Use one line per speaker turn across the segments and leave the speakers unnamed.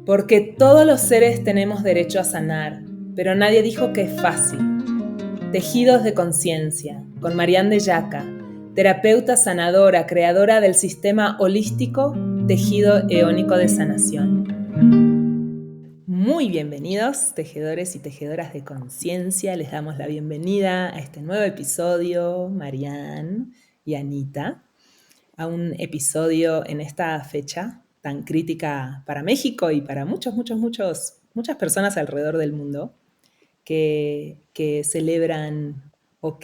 Porque todos los seres tenemos derecho a sanar, pero nadie dijo que es fácil. Tejidos de conciencia, con Marianne de Yaca, terapeuta sanadora, creadora del sistema holístico Tejido Eónico de Sanación. Muy bienvenidos, tejedores y tejedoras de conciencia. Les damos la bienvenida a este nuevo episodio, Marianne y Anita, a un episodio en esta fecha tan crítica para México y para muchas personas alrededor del mundo que celebran o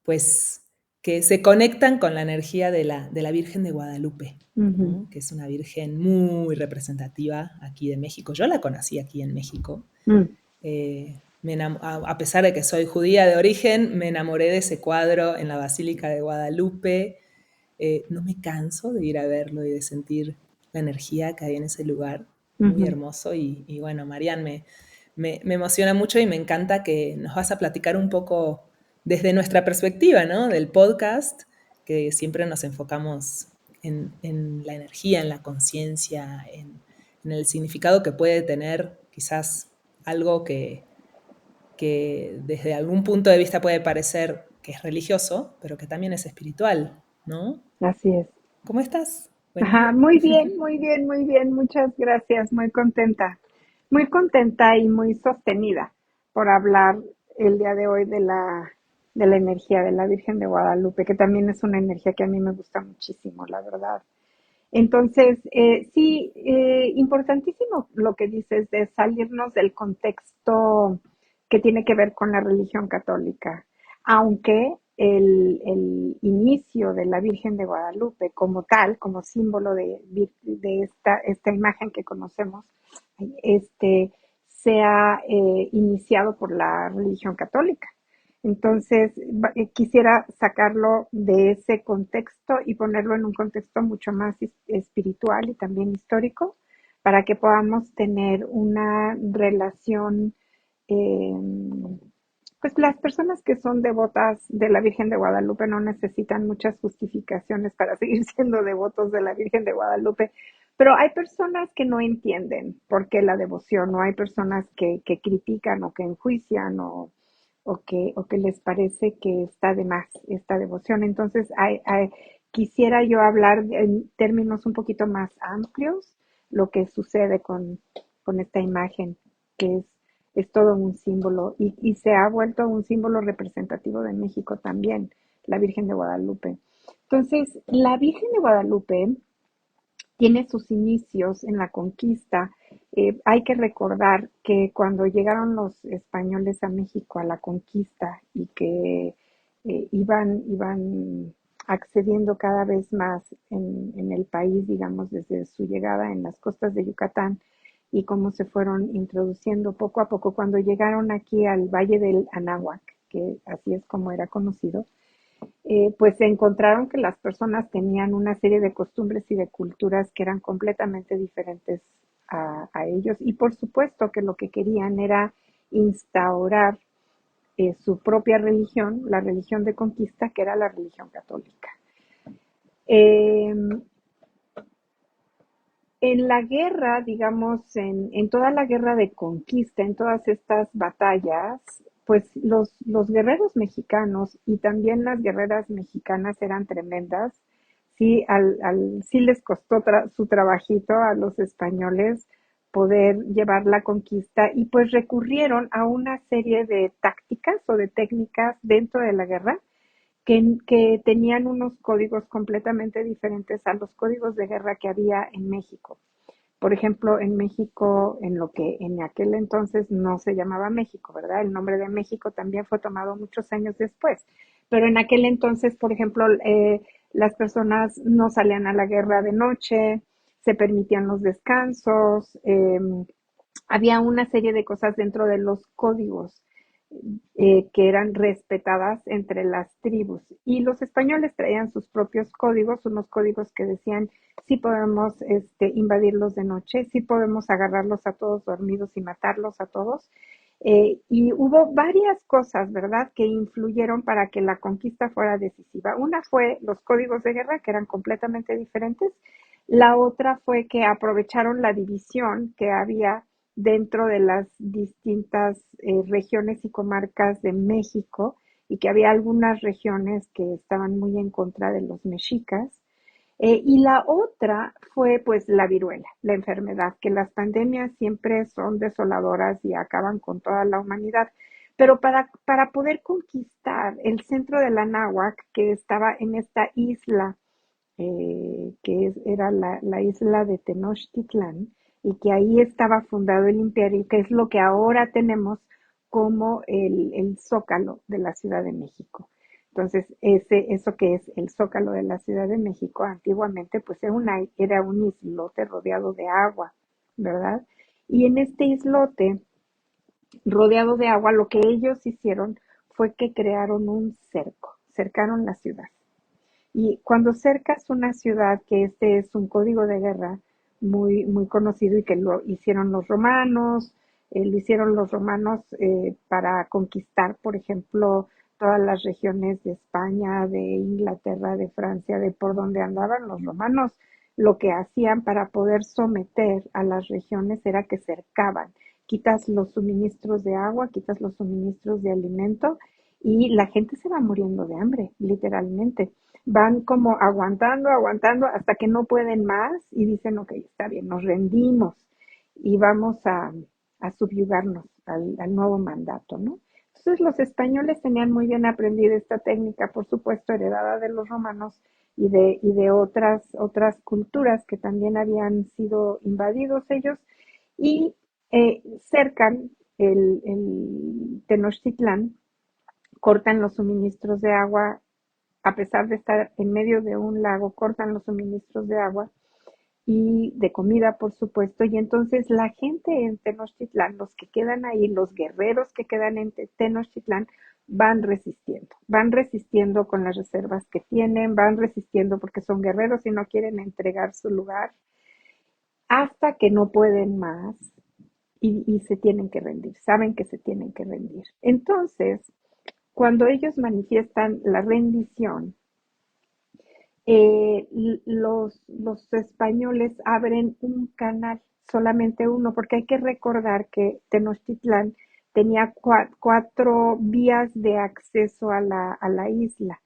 pues, que se conectan con la energía de la Virgen de Guadalupe, ¿no? Que es una virgen muy representativa aquí de México. Yo la conocí aquí en México. A pesar de que soy judía de origen, me enamoré de ese cuadro en la Basílica de Guadalupe. No me canso de ir a verlo y de sentir la energía que hay en ese lugar, muy hermoso. Y bueno, Marianne, me emociona mucho y me encanta que nos vas a platicar un poco desde nuestra perspectiva, ¿no? Del podcast, que siempre nos enfocamos en la energía, en la conciencia, en el significado que puede tener quizás algo que desde algún punto de vista puede parecer que es religioso, pero que también es espiritual, ¿no?
Así es.
¿Cómo estás? Buen
Ajá,
día.
muy bien, muy bien, muy bien. Muchas gracias. Muy contenta y muy sostenida por hablar el día de hoy de la energía de la Virgen de Guadalupe, que también es una energía que a mí me gusta muchísimo, la verdad. Entonces, sí, importantísimo lo que dices de salirnos del contexto que tiene que ver con la religión católica, aunque el inicio de la Virgen de Guadalupe como tal, como símbolo de esta imagen que conocemos, se ha iniciado por la religión católica. Entonces, quisiera sacarlo de ese contexto y ponerlo en un contexto mucho más espiritual y también histórico para que podamos tener una relación, eh, pues las personas que son devotas de la Virgen de Guadalupe no necesitan muchas justificaciones para seguir siendo devotos de la Virgen de Guadalupe, pero hay personas que no entienden por qué la devoción, o hay personas que critican o que enjuician o que les parece que está de más esta devoción. Entonces, quisiera yo hablar en términos un poquito más amplios lo que sucede con esta imagen, que es todo un símbolo y se ha vuelto un símbolo representativo de México también, la Virgen de Guadalupe. Entonces, la Virgen de Guadalupe tiene sus inicios en la conquista. Hay que recordar que cuando llegaron los españoles a México a la conquista y que iban accediendo cada vez más en el país, digamos, desde su llegada en las costas de Yucatán y cómo se fueron introduciendo poco a poco, cuando llegaron aquí al Valle del Anáhuac, que así es como era conocido, pues se encontraron que las personas tenían una serie de costumbres y de culturas que eran completamente diferentes a ellos y por supuesto que lo que querían era instaurar su propia religión, la religión de conquista, que era la religión católica. Eh, en la guerra, digamos, en toda la guerra de conquista, en todas estas batallas, pues los guerreros mexicanos y también las guerreras mexicanas eran tremendas. Sí, sí les costó su trabajito a los españoles poder llevar la conquista y pues recurrieron a una serie de tácticas o de técnicas dentro de la guerra que tenían unos códigos completamente diferentes a los códigos de guerra que había en México. Por ejemplo, en México, en lo que en aquel entonces no se llamaba México, ¿verdad? El nombre de México también fue tomado muchos años después. Pero en aquel entonces, por ejemplo, las personas no salían a la guerra de noche, se permitían los descansos, había una serie de cosas dentro de los códigos que eran respetadas entre las tribus. Y los españoles traían sus propios códigos, unos códigos que decían sí podemos invadirlos de noche, sí podemos agarrarlos a todos dormidos y matarlos a todos. Y hubo varias cosas, ¿verdad?, que influyeron para que la conquista fuera decisiva. Una fue los códigos de guerra, que eran completamente diferentes. La otra fue que aprovecharon la división que había dentro de las distintas regiones y comarcas de México y que había algunas regiones que estaban muy en contra de los mexicas. Y la otra fue pues la viruela, la enfermedad, que las pandemias siempre son desoladoras y acaban con toda la humanidad. Pero para poder conquistar el centro de la náhuac, que estaba en esta isla era la isla de Tenochtitlán, y que ahí estaba fundado el imperio, que es lo que ahora tenemos como el Zócalo de la Ciudad de México. Entonces, eso que es el Zócalo de la Ciudad de México, antiguamente pues era un islote rodeado de agua, ¿verdad? Y en este islote rodeado de agua, lo que ellos hicieron fue que crearon un cerco, cercaron la ciudad. Y cuando cercas una ciudad, que este es un código de guerra muy, muy conocido y que lo hicieron los romanos para conquistar, por ejemplo, todas las regiones de España, de Inglaterra, de Francia, de por donde andaban los romanos, lo que hacían para poder someter a las regiones era que cercaban. Quitas los suministros de agua, quitas los suministros de alimento y la gente se va muriendo de hambre, literalmente. Van como aguantando, aguantando hasta que no pueden más y dicen, ok, está bien, nos rendimos y vamos a subyugarnos al nuevo mandato, ¿no? Entonces los españoles tenían muy bien aprendida esta técnica, por supuesto, heredada de los romanos y de otras culturas que también habían sido invadidos ellos, y cercan el Tenochtitlán, cortan los suministros de agua, a pesar de estar en medio de un lago, cortan los suministros de agua y de comida, por supuesto. Y entonces la gente en Tenochtitlán, los que quedan ahí, los guerreros que quedan en Tenochtitlán, van resistiendo con las reservas que tienen, van resistiendo porque son guerreros y no quieren entregar su lugar, hasta que no pueden más y se tienen que rendir, saben que se tienen que rendir. Entonces, cuando ellos manifiestan la rendición, los españoles abren un canal, solamente uno, porque hay que recordar que Tenochtitlán tenía cuatro vías de acceso a la isla,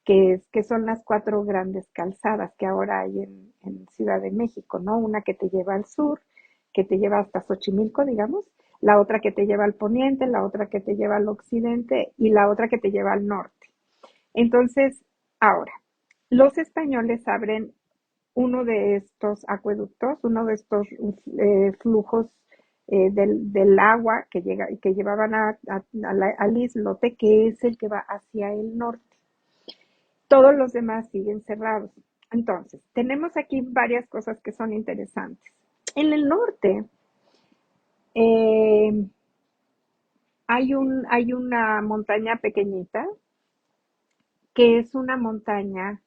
que son las cuatro grandes calzadas que ahora hay en Ciudad de México, ¿no? Una que te lleva al sur, que te lleva hasta Xochimilco, digamos, la otra que te lleva al poniente, la otra que te lleva al occidente y la otra que te lleva al norte. Entonces, ahora, los españoles abren uno de estos acueductos, uno de estos flujos del agua que llevaban al islote, que es el que va hacia el norte. Todos los demás siguen cerrados. Entonces, tenemos aquí varias cosas que son interesantes. En el norte eh, hay una montaña pequeñita, que es una montaña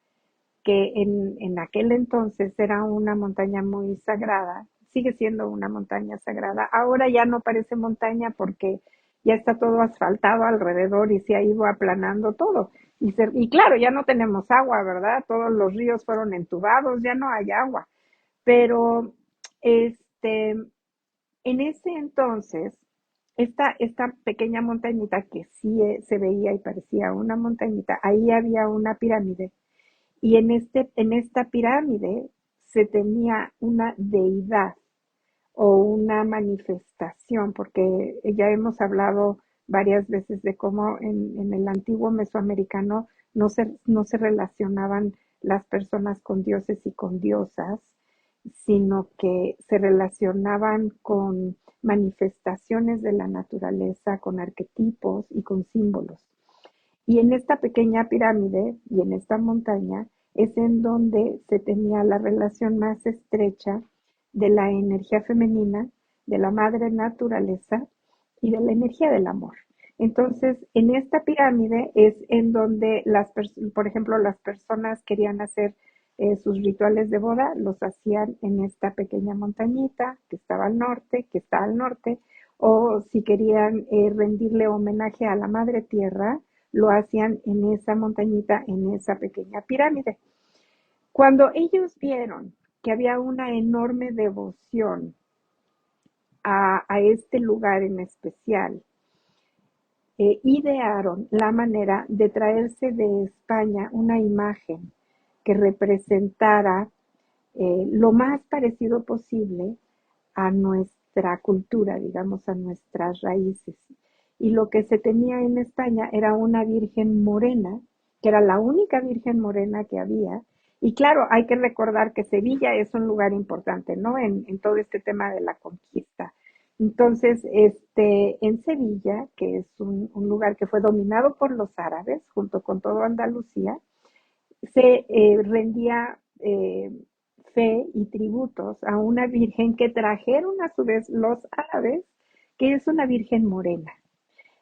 que en aquel entonces era una montaña muy sagrada, sigue siendo una montaña sagrada. Ahora ya no parece montaña porque ya está todo asfaltado alrededor y se ha ido aplanando todo. Y claro, ya no tenemos agua, ¿verdad? Todos los ríos fueron entubados, ya no hay agua. Pero este, en ese entonces, esta pequeña montañita que sí se veía y parecía una montañita, ahí había una pirámide, y en esta pirámide se tenía una deidad o una manifestación, porque ya hemos hablado varias veces de cómo en el antiguo mesoamericano no se relacionaban las personas con dioses y con diosas, sino que se relacionaban con manifestaciones de la naturaleza, con arquetipos y con símbolos. Y en esta pequeña pirámide y en esta montaña es en donde se tenía la relación más estrecha de la energía femenina, de la madre naturaleza y de la energía del amor. Entonces, en esta pirámide es en donde por ejemplo, las personas querían hacer sus rituales de boda, los hacían en esta pequeña montañita que estaba al norte, que está al norte, o si querían rendirle homenaje a la madre tierra, lo hacían en esa montañita, en esa pequeña pirámide. Cuando ellos vieron que había una enorme devoción a este lugar en especial. Idearon la manera de traerse de España una imagen que representara lo más parecido posible a nuestra cultura, digamos, a nuestras raíces. Y lo que se tenía en España era una virgen morena, que era la única virgen morena que había. Y claro, hay que recordar que Sevilla es un lugar importante, ¿no? En todo este tema de la conquista. Entonces, en Sevilla, que es un lugar que fue dominado por los árabes, junto con todo Andalucía, se rendía fe y tributos a una virgen que trajeron a su vez los árabes, que es una virgen morena.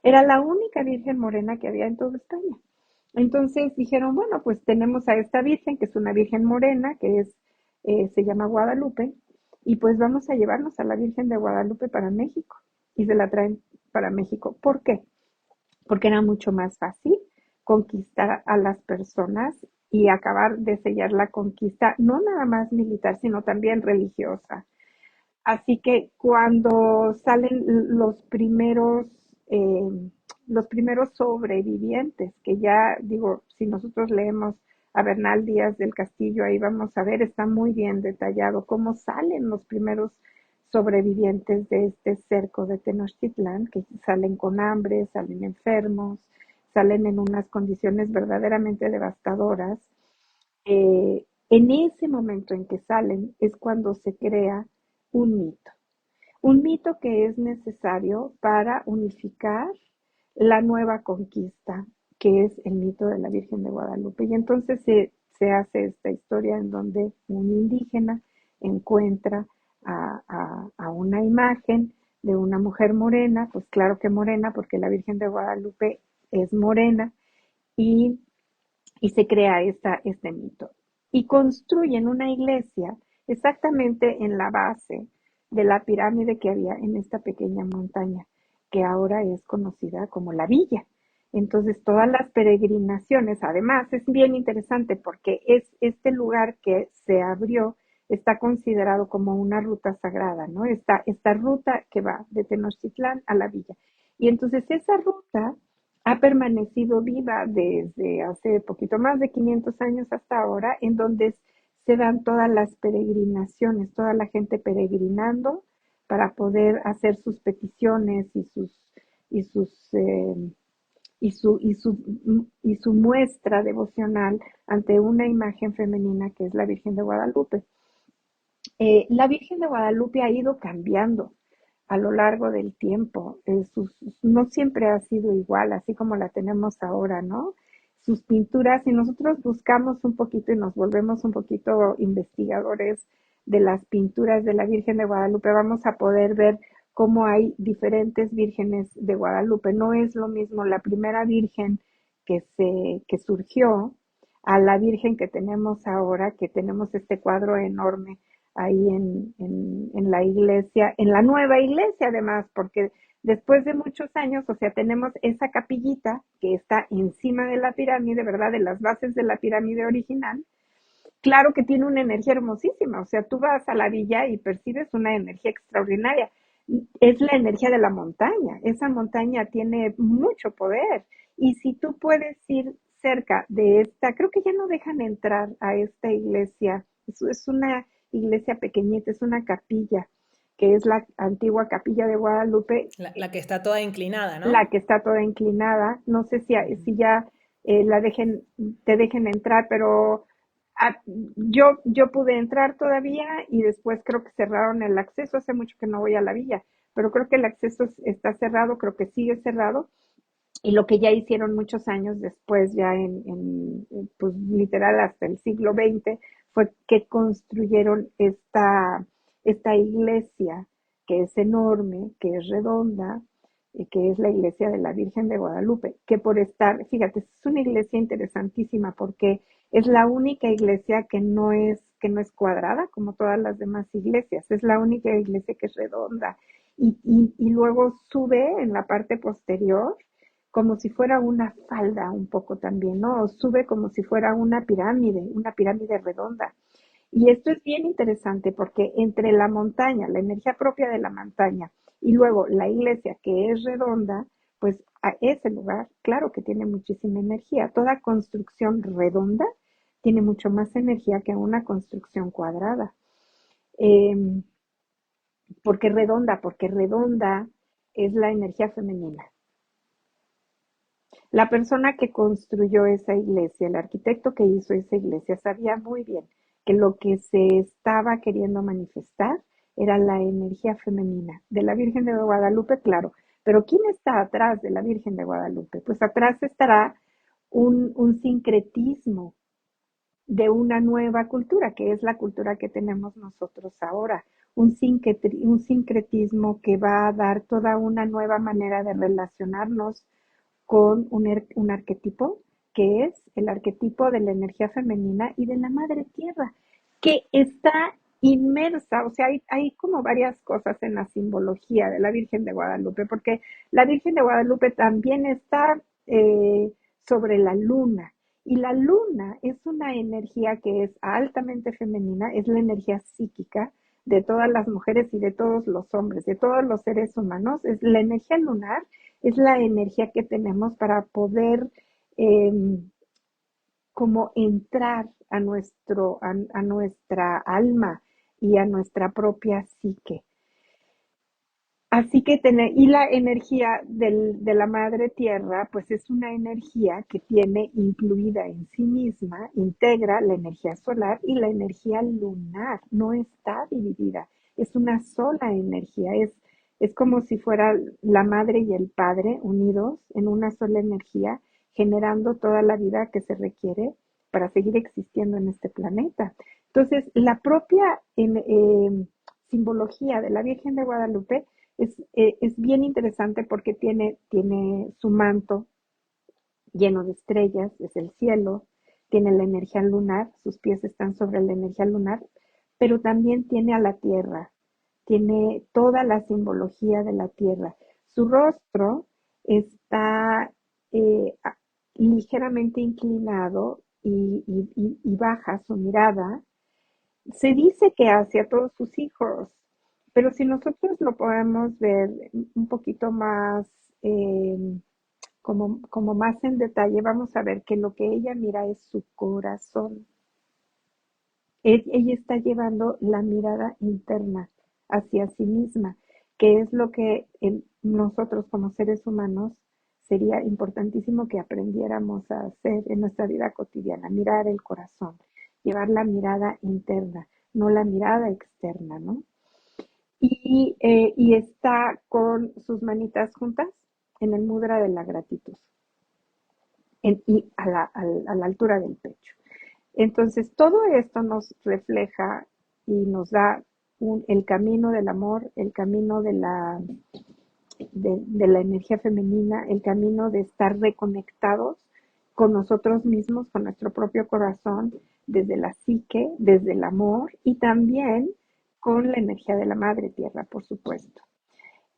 Era la única virgen morena que había en toda España. Entonces dijeron, bueno, pues tenemos a esta virgen, que es una virgen morena, se llama Guadalupe, y pues vamos a llevarnos a la Virgen de Guadalupe para México. Y se la traen para México. ¿Por qué? Porque era mucho más fácil conquistar a las personas y acabar de sellar la conquista, no nada más militar, sino también religiosa. Así que cuando salen los primeros sobrevivientes, que ya digo, si nosotros leemos a Bernal Díaz del Castillo, ahí vamos a ver, está muy bien detallado cómo salen los primeros sobrevivientes de este cerco de Tenochtitlán, que salen con hambre, salen enfermos, salen en unas condiciones verdaderamente devastadoras. En ese momento en que salen es cuando se crea un mito que es necesario para unificar la nueva conquista, que es el mito de la Virgen de Guadalupe. Y entonces se hace esta historia en donde un indígena encuentra a una imagen de una mujer morena, pues claro que morena, porque la Virgen de Guadalupe es morena, y se crea este mito. Y construyen una iglesia exactamente en la base de la pirámide que había en esta pequeña montaña, que ahora es conocida como la villa. Entonces, todas las peregrinaciones, además, es bien interesante porque es este lugar que se abrió, está considerado como una ruta sagrada, ¿no? Esta ruta que va de Tenochtitlán a la villa. Y entonces esa ruta ha permanecido viva desde hace poquito más de 500 años hasta ahora, en donde se dan todas las peregrinaciones, toda la gente peregrinando para poder hacer sus peticiones y sus y su muestra devocional ante una imagen femenina que es la Virgen de Guadalupe. La Virgen de Guadalupe ha ido cambiando a lo largo del tiempo. No siempre ha sido igual, así como la tenemos ahora, ¿no? Sus pinturas, si nosotros buscamos un poquito y nos volvemos un poquito investigadores de las pinturas de la Virgen de Guadalupe, vamos a poder ver cómo hay diferentes vírgenes de Guadalupe. No es lo mismo la primera virgen que surgió a la virgen que tenemos ahora, que tenemos este cuadro enorme ahí en la iglesia, en la nueva iglesia además, porque después de muchos años, o sea, tenemos esa capillita que está encima de la pirámide, ¿verdad? De las bases de la pirámide original. Claro que tiene una energía hermosísima, o sea, tú vas a la villa y percibes una energía extraordinaria. Es la energía de la montaña, esa montaña tiene mucho poder y si tú puedes ir cerca de esta, creo que ya no dejan entrar a esta iglesia, es una iglesia pequeñita, es una capilla, que es la antigua capilla de Guadalupe,
La que está toda inclinada,
la
¿no?
que está toda inclinada. No sé si ya la te dejen entrar, pero yo pude entrar todavía y después creo que cerraron el acceso. Hace mucho que no voy a la villa, pero creo que el acceso está cerrado, creo que sigue cerrado. Y lo que ya hicieron muchos años después, ya pues literal hasta el siglo XX, fue que construyeron esta iglesia que es enorme, que es redonda, que es la iglesia de la Virgen de Guadalupe, que por estar, fíjate, es una iglesia interesantísima porque es la única iglesia que no es cuadrada como todas las demás iglesias, es la única iglesia que es redonda. Y luego sube en la parte posterior como si fuera una falda un poco también, ¿no? O sube como si fuera una pirámide redonda. Y esto es bien interesante porque entre la montaña, la energía propia de la montaña, y luego la iglesia que es redonda, pues a ese lugar, claro que tiene muchísima energía. Toda construcción redonda tiene mucho más energía que una construcción cuadrada. Eh, Porque redonda es la energía femenina. La persona que construyó esa iglesia, el arquitecto que hizo esa iglesia, sabía muy bien que lo que se estaba queriendo manifestar era la energía femenina de la Virgen de Guadalupe, claro. Pero ¿quién está atrás de la Virgen de Guadalupe? Pues atrás estará un sincretismo de una nueva cultura, que es la cultura que tenemos nosotros ahora. Un sincretismo que va a dar toda una nueva manera de relacionarnos con un arquetipo que es el arquetipo de la energía femenina y de la madre tierra, que está inmersa, o sea, hay como varias cosas en la simbología de la Virgen de Guadalupe, porque la Virgen de Guadalupe también está sobre la luna, y la luna es una energía que es altamente femenina, es la energía psíquica de todas las mujeres y de todos los hombres, de todos los seres humanos, es la energía lunar, es la energía que tenemos para poder eh, como entrar a nuestra alma y a nuestra propia psique. Así que tener, y la energía de la madre tierra, pues es una energía que tiene incluida en sí misma, integra la energía solar y la energía lunar, no está dividida, es una sola energía, es como si fuera la madre y el padre unidos en una sola energía, generando toda la vida que se requiere para seguir existiendo en este planeta. Entonces, la propia simbología de la Virgen de Guadalupe es bien interesante porque tiene su manto lleno de estrellas, es el cielo, tiene la energía lunar, sus pies están sobre la energía lunar, pero también tiene a la tierra, tiene toda la simbología de la tierra. Su rostro está eh, ligeramente inclinado y baja su mirada, se dice que hacia todos sus hijos, pero si nosotros lo podemos ver un poquito más, eh, como más en detalle, vamos a ver que lo que ella mira es su corazón. Ella está llevando la mirada interna hacia sí misma, que es lo que nosotros como seres humanos sería importantísimo que aprendiéramos a hacer en nuestra vida cotidiana, mirar el corazón, llevar la mirada interna, no la mirada externa, ¿no? Y está con sus manitas juntas en el mudra de la gratitud y a la altura del pecho. Entonces, todo esto nos refleja y nos da el camino del amor, el camino de la energía femenina, el camino de estar reconectados con nosotros mismos, con nuestro propio corazón, desde la psique, desde el amor y también con la energía de la madre tierra, por supuesto.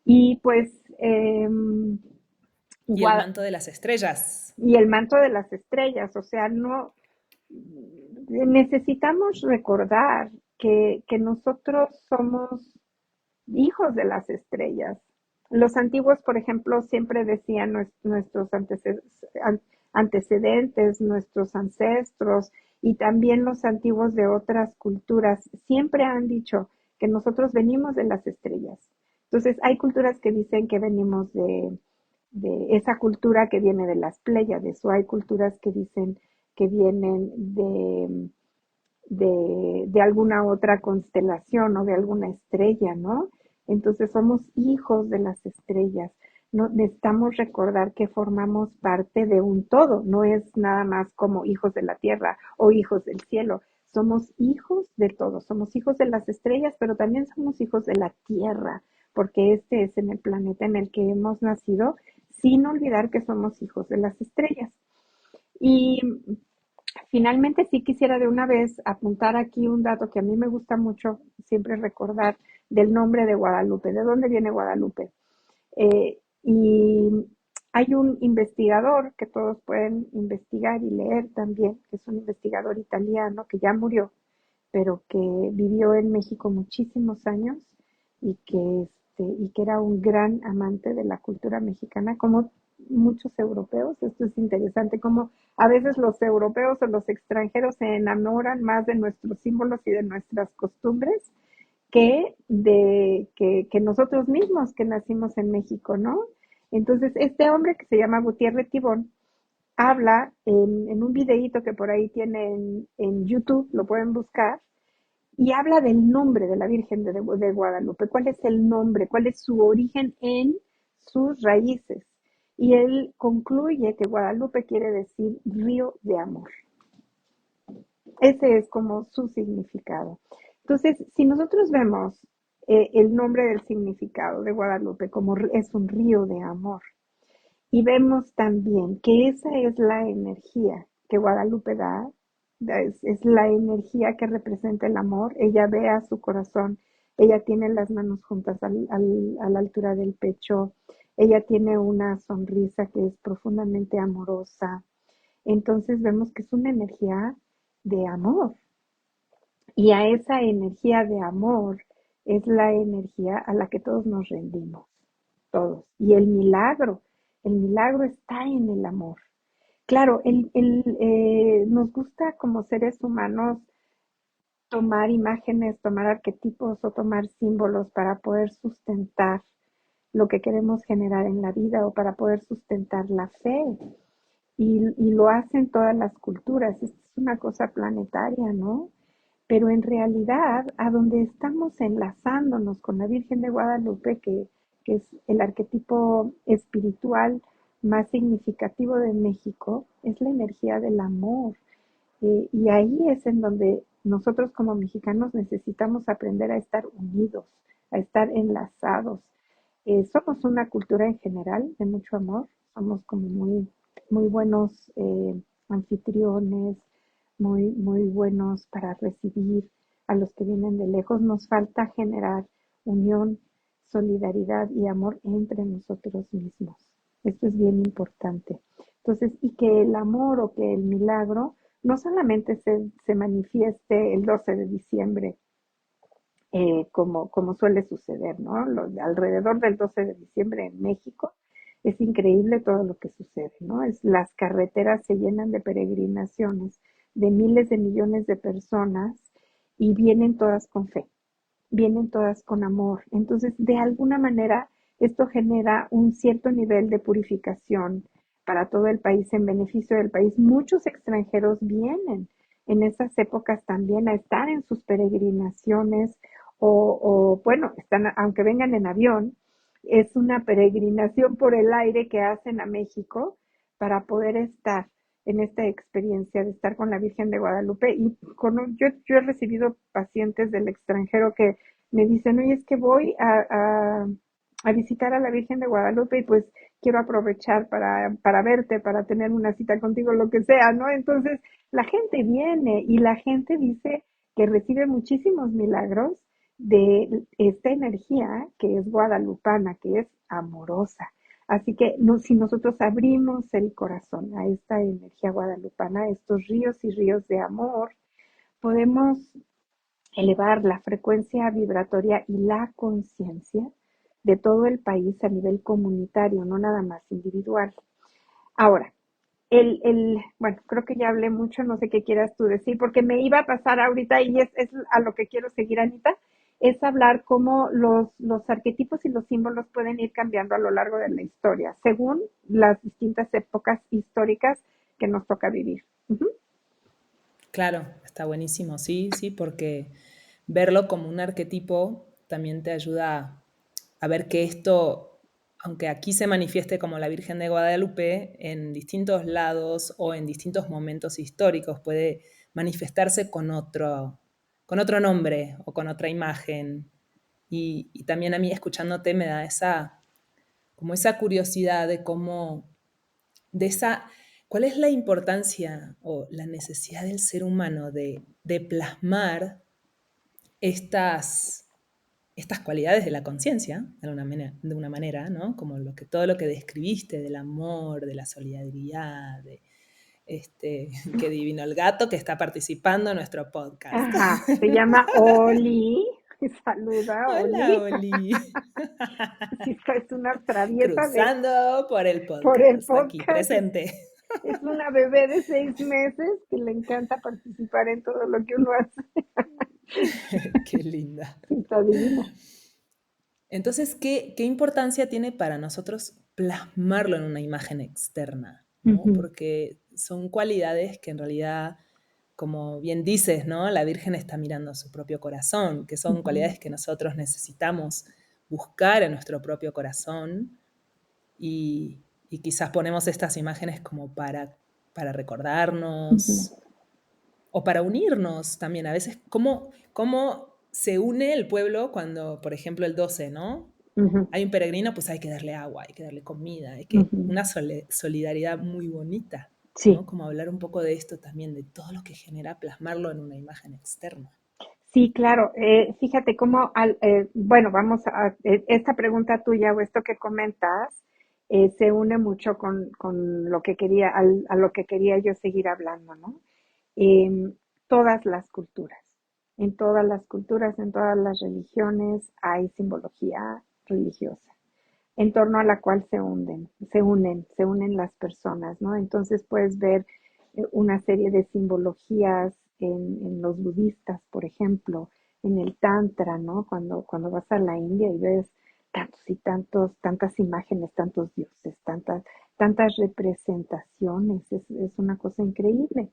Y pues,
Y el manto de las estrellas.
y el manto de las estrellas, o sea, no, necesitamos recordar que nosotros somos hijos de las estrellas. Los antiguos, por ejemplo, siempre decían nuestros antecedentes, nuestros ancestros y también los antiguos de otras culturas, siempre han dicho que nosotros venimos de las estrellas. Entonces, hay culturas que dicen que venimos de esa cultura que viene de las Pléyades, o hay culturas que dicen que vienen de alguna otra constelación o de alguna estrella, ¿no? Entonces somos hijos de las estrellas. No, necesitamos recordar que formamos parte de un todo, no es nada más como hijos de la tierra o hijos del cielo. Somos hijos de todo, somos hijos de las estrellas, pero también somos hijos de la tierra, porque este es en el planeta en el que hemos nacido, sin olvidar que somos hijos de las estrellas. Y finalmente, sí quisiera de una vez apuntar aquí un dato que a mí me gusta mucho siempre recordar del nombre de Guadalupe. ¿De dónde viene Guadalupe? Y hay un investigador que todos pueden investigar y leer también, que es un investigador italiano que ya murió, pero que vivió en México muchísimos años y y que era un gran amante de la cultura mexicana, como muchos europeos. Esto es interesante, como a veces los europeos o los extranjeros se enamoran más de nuestros símbolos y de nuestras costumbres que nosotros mismos que nacimos en México, ¿no? Entonces, este hombre que se llama Gutiérrez Tibón habla en un videíto que por ahí tiene en YouTube, lo pueden buscar, y habla del nombre de la Virgen de Guadalupe, cuál es el nombre, cuál es su origen en sus raíces. Y él concluye que Guadalupe quiere decir río de amor. Ese es como su significado. Entonces, si nosotros vemos el nombre del significado de Guadalupe como es un río de amor, y vemos también que esa es la energía que Guadalupe da, es la energía que representa el amor. Ella ve a su corazón, ella tiene las manos juntas a la altura del pecho, ella tiene una sonrisa que es profundamente amorosa. Entonces vemos que es una energía de amor. Y a esa energía de amor es la energía a la que todos nos rendimos, todos. Y el milagro está en el amor. Claro, nos gusta como seres humanos tomar imágenes, tomar arquetipos o tomar símbolos para poder sustentar lo que queremos generar en la vida o para poder sustentar la fe. Y lo hacen todas las culturas. Esto es una cosa planetaria, ¿no? Pero en realidad, a donde estamos enlazándonos con la Virgen de Guadalupe, que es el arquetipo espiritual más significativo de México, es la energía del amor. Y ahí es en donde nosotros como mexicanos necesitamos aprender a estar unidos, a estar enlazados. Somos una cultura en general de mucho amor, somos como muy buenos anfitriones, muy buenos para recibir a los que vienen de lejos. Nos falta generar unión, solidaridad y amor entre nosotros mismos. Esto es bien importante. Entonces, y que el amor o que el milagro no solamente se manifieste el 12 de diciembre, como suele suceder, ¿no? Alrededor del 12 de diciembre en México es increíble todo lo que sucede, ¿no? Las carreteras se llenan de peregrinaciones de miles de millones de personas y vienen todas con fe, vienen todas con amor. Entonces, de alguna manera, esto genera un cierto nivel de purificación para todo el país, en beneficio del país. Muchos extranjeros vienen en esas épocas también a estar en sus peregrinaciones bueno, están, aunque vengan en avión, es una peregrinación por el aire que hacen a México para poder estar en esta experiencia de estar con la Virgen de Guadalupe. Y yo he recibido pacientes del extranjero que me dicen, oye, es que voy a visitar a la Virgen de Guadalupe y pues quiero aprovechar para verte, para tener una cita contigo, lo que sea, ¿no? Entonces, la gente viene y la gente dice que recibe muchísimos milagros de esta energía que es guadalupana, que es amorosa. Así que si nosotros abrimos el corazón a esta energía guadalupana, a estos ríos y ríos de amor, podemos elevar la frecuencia vibratoria y la conciencia de todo el país a nivel comunitario, no nada más individual. Ahora, bueno, creo que ya hablé mucho, no sé qué quieras tú decir, porque me iba a pasar ahorita y es a lo que quiero seguir, Anita, es hablar cómo los arquetipos y los símbolos pueden ir cambiando a lo largo de la historia, según las distintas épocas históricas que nos toca vivir. Ujú.
Claro, está buenísimo, sí, sí, porque verlo como un arquetipo también te ayuda a ver que esto, aunque aquí se manifieste como la Virgen de Guadalupe, en distintos lados o en distintos momentos históricos puede manifestarse con otro nombre o con otra imagen. Y también a mí escuchándote me da como esa curiosidad de cómo de esa, ¿cuál es la importancia o la necesidad del ser humano de plasmar estas, estas cualidades de la conciencia, de una manera, ¿no? Como todo lo que describiste del amor, de la solidaridad, qué divino el gato que está participando en nuestro podcast.
Ajá, se llama Oli. Saluda,
Hola,
Oli.
Oli.
Sí, es una traviesa
Cruzando por el
por el
podcast, aquí
podcast.
presente.
Es una bebé de 6 meses que le encanta participar en todo lo que uno hace.
Qué linda.
Está divina.
Entonces, ¿qué importancia tiene para nosotros plasmarlo en una imagen externa? ¿No?
Ujú,
Porque son cualidades que en realidad, como bien dices, ¿no? La Virgen está mirando a su propio corazón, que son
ujú,
cualidades que nosotros necesitamos buscar en nuestro propio corazón y quizás ponemos estas imágenes como para
ujú,
recordarnos o para unirnos también. A veces, ¿cómo se une el pueblo cuando, por ejemplo, el 12, ¿no?
ujú,
Hay un peregrino, pues hay que darle agua, hay que darle comida,
ujú.
una solidaridad muy bonita,
Sí,
¿no? Como hablar un poco de esto también, de todo lo que genera plasmarlo en una imagen externa.
sí, claro. Fíjate cómo, bueno, vamos a, esta pregunta tuya o esto que comentas se une mucho con lo que quería, a lo que quería yo seguir hablando, ¿no? En todas las culturas, en todas las religiones hay simbología religiosa en torno a la cual se unen las personas, ¿no? Entonces puedes ver una serie de simbologías en los budistas, por ejemplo, en el Tantra, ¿no? Cuando vas a la India y ves tantos y tantos, tantas imágenes, tantos dioses, tantas representaciones, es una cosa increíble.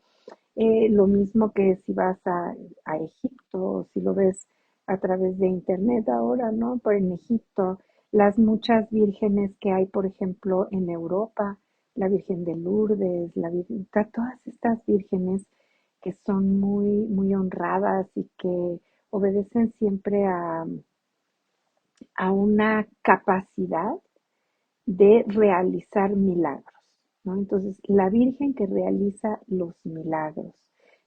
Lo mismo que si vas a Egipto, si lo ves a través de internet ahora, ¿no? Por en Egipto, las muchas vírgenes que hay, por ejemplo, en Europa, la Virgen de Lourdes, todas estas vírgenes que son muy, muy honradas y que obedecen siempre a una capacidad de realizar milagros, ¿no? Entonces, la Virgen que realiza los milagros.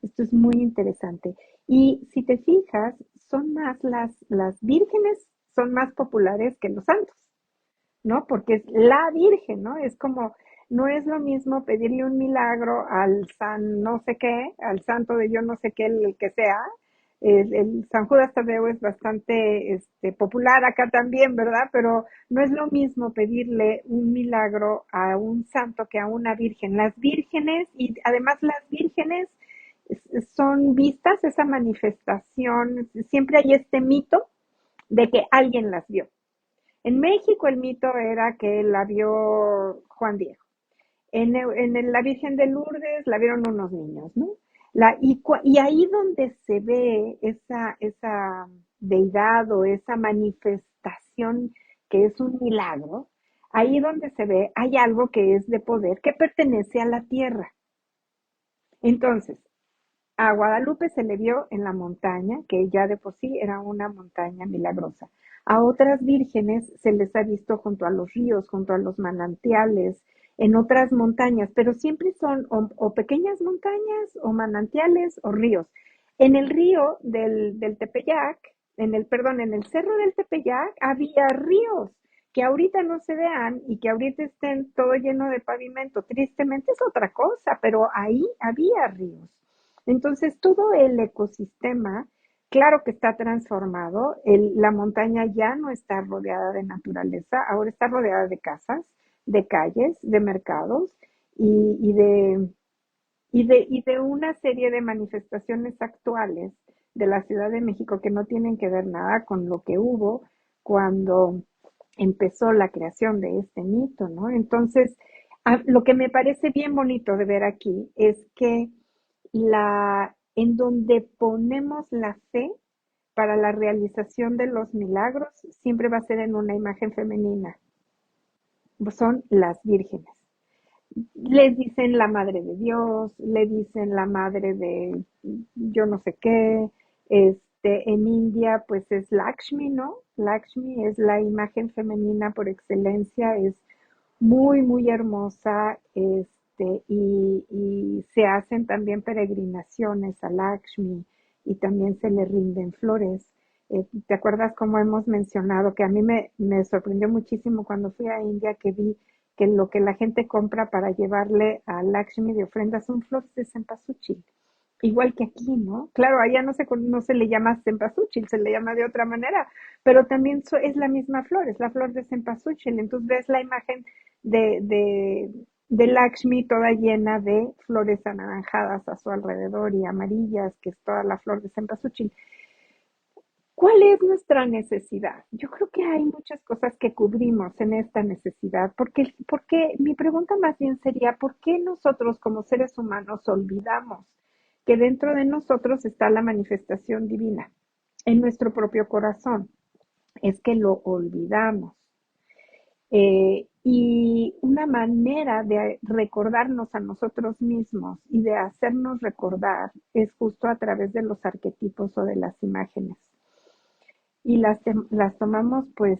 Esto es muy interesante. Y si te fijas, son más las vírgenes son más populares que los santos, ¿no? Porque es la Virgen, ¿no? Es como, no es lo mismo pedirle un milagro al san no sé qué, al santo de yo no sé qué, el que sea. El San Judas Tadeo es bastante popular acá también, ¿verdad? Pero no es lo mismo pedirle un milagro a un santo que a una virgen. Las vírgenes, y además las vírgenes son vistas, esa manifestación, siempre hay este mito de que alguien las vio. En México el mito era que la vio Juan Diego. La Virgen de Lourdes la vieron unos niños, ¿no? Y ahí donde se ve esa deidad o esa manifestación que es un milagro, ahí donde se ve hay algo que es de poder que pertenece a la tierra. Entonces, a Guadalupe se le vio en la montaña, que ya de por sí era una montaña milagrosa. A otras vírgenes se les ha visto junto a los ríos, junto a los manantiales, en otras montañas, pero siempre son o pequeñas montañas o manantiales o ríos. En el río del Tepeyac, en el cerro del Tepeyac había ríos que ahorita no se vean y que ahorita estén todo lleno de pavimento. Tristemente es otra cosa, pero ahí había ríos. Entonces, todo el ecosistema, claro que está transformado. La montaña ya no está rodeada de naturaleza, ahora está rodeada de casas, de calles, de mercados y, y de, y de una serie de manifestaciones actuales de la Ciudad de México que no tienen que ver nada con lo que hubo cuando empezó la creación de este mito, ¿no? Entonces, lo que me parece bien bonito de ver aquí es que en donde ponemos la fe para la realización de los milagros siempre va a ser en una imagen femenina. Son las vírgenes. Les dicen la madre de Dios, le dicen la madre de yo no sé qué. En India, pues es Lakshmi, ¿no? Lakshmi es la imagen femenina por excelencia, es muy, muy hermosa, y se hacen también peregrinaciones a Lakshmi y también se le rinden flores. ¿Te acuerdas cómo hemos mencionado que a mí me sorprendió muchísimo cuando fui a India que vi que lo que la gente compra para llevarle a Lakshmi de ofrenda son flores de cempasúchil. Igual que aquí, ¿no? Claro, allá no se le llama cempasúchil, se le llama de otra manera, pero también es la misma flor, es la flor de cempasúchil. Entonces ves la imagen de, de, de Lakshmi toda llena de flores anaranjadas a su alrededor y amarillas, que es toda la flor de cempasúchil. ¿Cuál es nuestra necesidad? Yo creo que hay muchas cosas que cubrimos en esta necesidad, porque mi pregunta más bien sería, ¿por qué nosotros como seres humanos olvidamos que dentro de nosotros está la manifestación divina en nuestro propio corazón? Es que lo olvidamos. Y una manera de recordarnos a nosotros mismos y de hacernos recordar es justo a través de los arquetipos o de las imágenes y las tomamos pues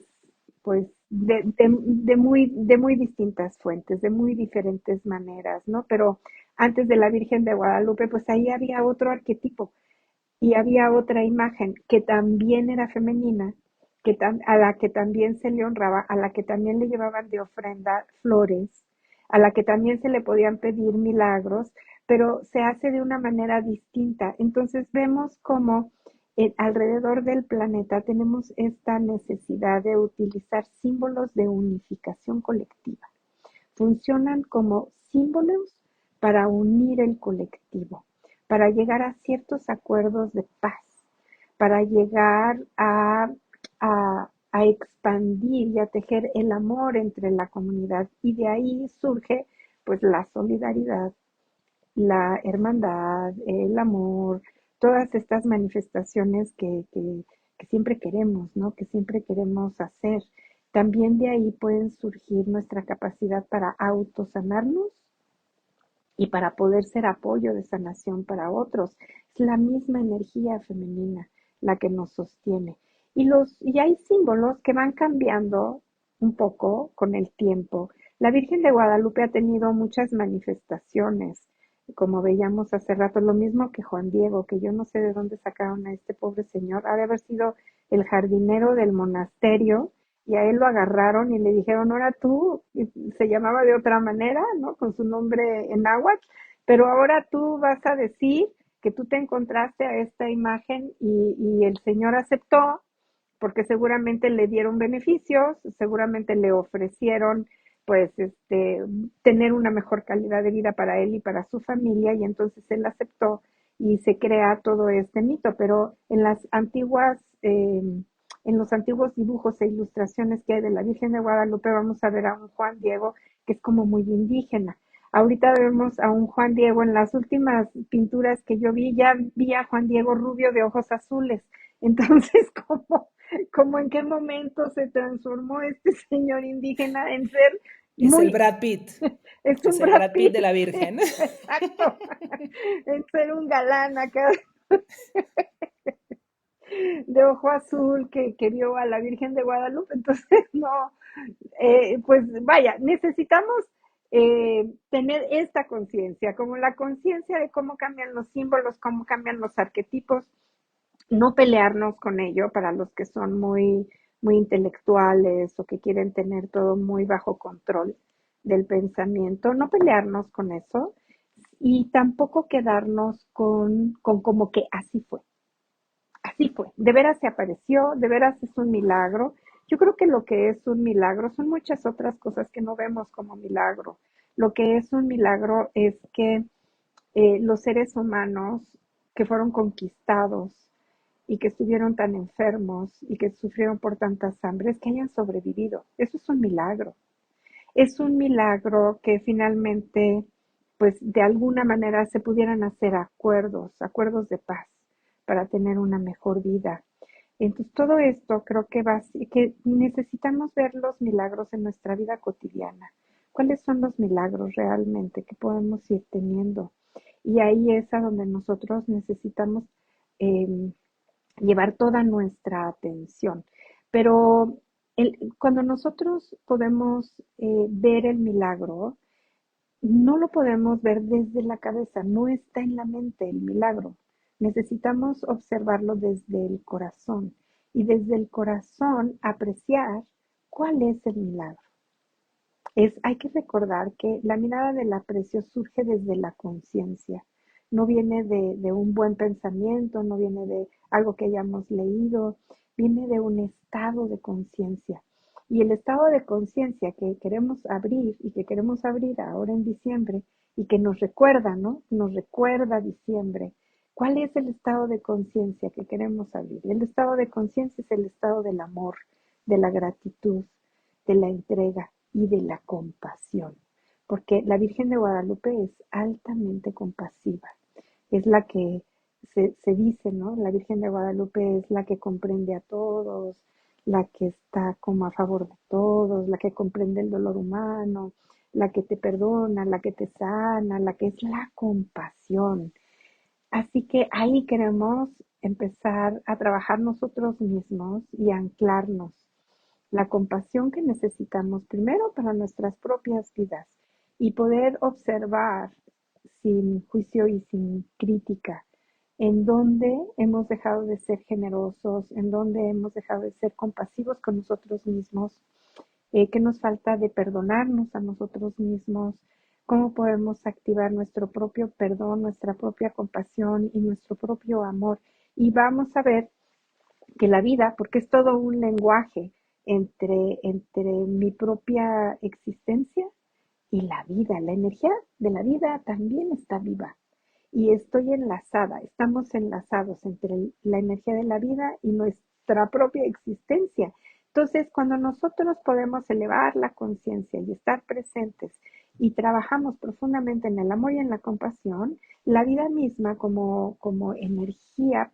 de muy distintas fuentes, de muy diferentes maneras, ¿no? Pero antes de la Virgen de Guadalupe, pues ahí había otro arquetipo y había otra imagen que también era femenina, a la que también se le honraba, a la que también le llevaban de ofrenda flores, a la que también se le podían pedir milagros, pero se hace de una manera distinta. Entonces vemos cómo alrededor del planeta tenemos esta necesidad de utilizar símbolos de unificación colectiva. Funcionan como símbolos para unir el colectivo, para llegar a ciertos acuerdos de paz, para llegar a expandir y a tejer el amor entre la comunidad. Y de ahí surge pues la solidaridad, la hermandad, el amor, todas estas manifestaciones que siempre queremos, ¿no? Que siempre queremos hacer. También de ahí pueden surgir nuestra capacidad para autosanarnos y para poder ser apoyo de sanación para otros. Es la misma energía femenina la que nos sostiene. Y hay símbolos que van cambiando un poco con el tiempo. La Virgen de Guadalupe ha tenido muchas manifestaciones, como veíamos hace rato, lo mismo que Juan Diego, que yo no sé de dónde sacaron a este pobre señor, ha de haber sido el jardinero del monasterio, y a él lo agarraron y le dijeron, ahora tú, y se llamaba de otra manera, ¿no? Con su nombre en náhuatl, pero ahora tú vas a decir que tú te encontraste a esta imagen y el Señor aceptó porque seguramente le dieron beneficios, seguramente le ofrecieron pues tener una mejor calidad de vida para él y para su familia y entonces él aceptó y se crea todo este mito, pero en los antiguos dibujos e ilustraciones que hay de la Virgen de Guadalupe vamos a ver a un Juan Diego que es como muy indígena. Ahorita vemos a un Juan Diego en las últimas pinturas que yo vi, ya vi a Juan Diego rubio de ojos azules. Entonces, como en qué momento se transformó este señor indígena en ser
Es el
muy,
Brad Pitt.
es un
Es el
Brad
Brad Pitt
Pitt,
de la Virgen.
exacto, en ser un galán acá de ojo azul que vio a la Virgen de Guadalupe. Entonces, no, pues vaya, necesitamos tener esta conciencia, como la conciencia de cómo cambian los símbolos, cómo cambian los arquetipos, no pelearnos con ello para los que son muy intelectuales o que quieren tener todo muy bajo control del pensamiento, no pelearnos con eso y tampoco quedarnos con como que así fue, de veras se apareció, de veras es un milagro. Yo creo que lo que es un milagro son muchas otras cosas que no vemos como milagro. Lo que es un milagro es que los seres humanos que fueron conquistados y que estuvieron tan enfermos y que sufrieron por tantas hambres, que hayan sobrevivido. Eso es un milagro. Es un milagro que finalmente, pues de alguna manera se pudieran hacer acuerdos de paz para tener una mejor vida. Entonces, todo esto creo que necesitamos ver los milagros en nuestra vida cotidiana. ¿Cuáles son los milagros realmente que podemos ir teniendo? Y ahí es a donde nosotros necesitamos eh, llevar toda nuestra atención. Pero cuando nosotros podemos ver el milagro, no lo podemos ver desde la cabeza, no está en la mente el milagro. Necesitamos observarlo desde el corazón y desde el corazón apreciar cuál es el milagro. Hay que recordar que la mirada del aprecio surge desde la conciencia. No viene de un buen pensamiento, no viene de algo que hayamos leído, viene de un estado de conciencia. Y el estado de conciencia que queremos abrir y que queremos abrir ahora en diciembre y que nos recuerda, ¿no? Nos recuerda diciembre. ¿Cuál es el estado de conciencia que queremos abrir? El estado de conciencia es el estado del amor, de la gratitud, de la entrega y de la compasión, porque la Virgen de Guadalupe es altamente compasiva, es la que se dice, ¿no? La Virgen de Guadalupe es la que comprende a todos, la que está como a favor de todos, la que comprende el dolor humano, la que te perdona, la que te sana, la que es la compasión. Así que ahí queremos empezar a trabajar nosotros mismos y anclarnos la compasión que necesitamos primero para nuestras propias vidas y poder observar sin juicio y sin crítica en dónde hemos dejado de ser generosos, en dónde hemos dejado de ser compasivos con nosotros mismos, qué nos falta de perdonarnos a nosotros mismos, cómo podemos activar nuestro propio perdón, nuestra propia compasión y nuestro propio amor. Y vamos a ver que la vida, porque es todo un lenguaje entre mi propia existencia y la vida. La energía de la vida también está viva y estoy enlazada, estamos enlazados entre la energía de la vida y nuestra propia existencia. Entonces, cuando nosotros podemos elevar la conciencia y estar presentes y trabajamos profundamente en el amor y en la compasión, la vida misma como energía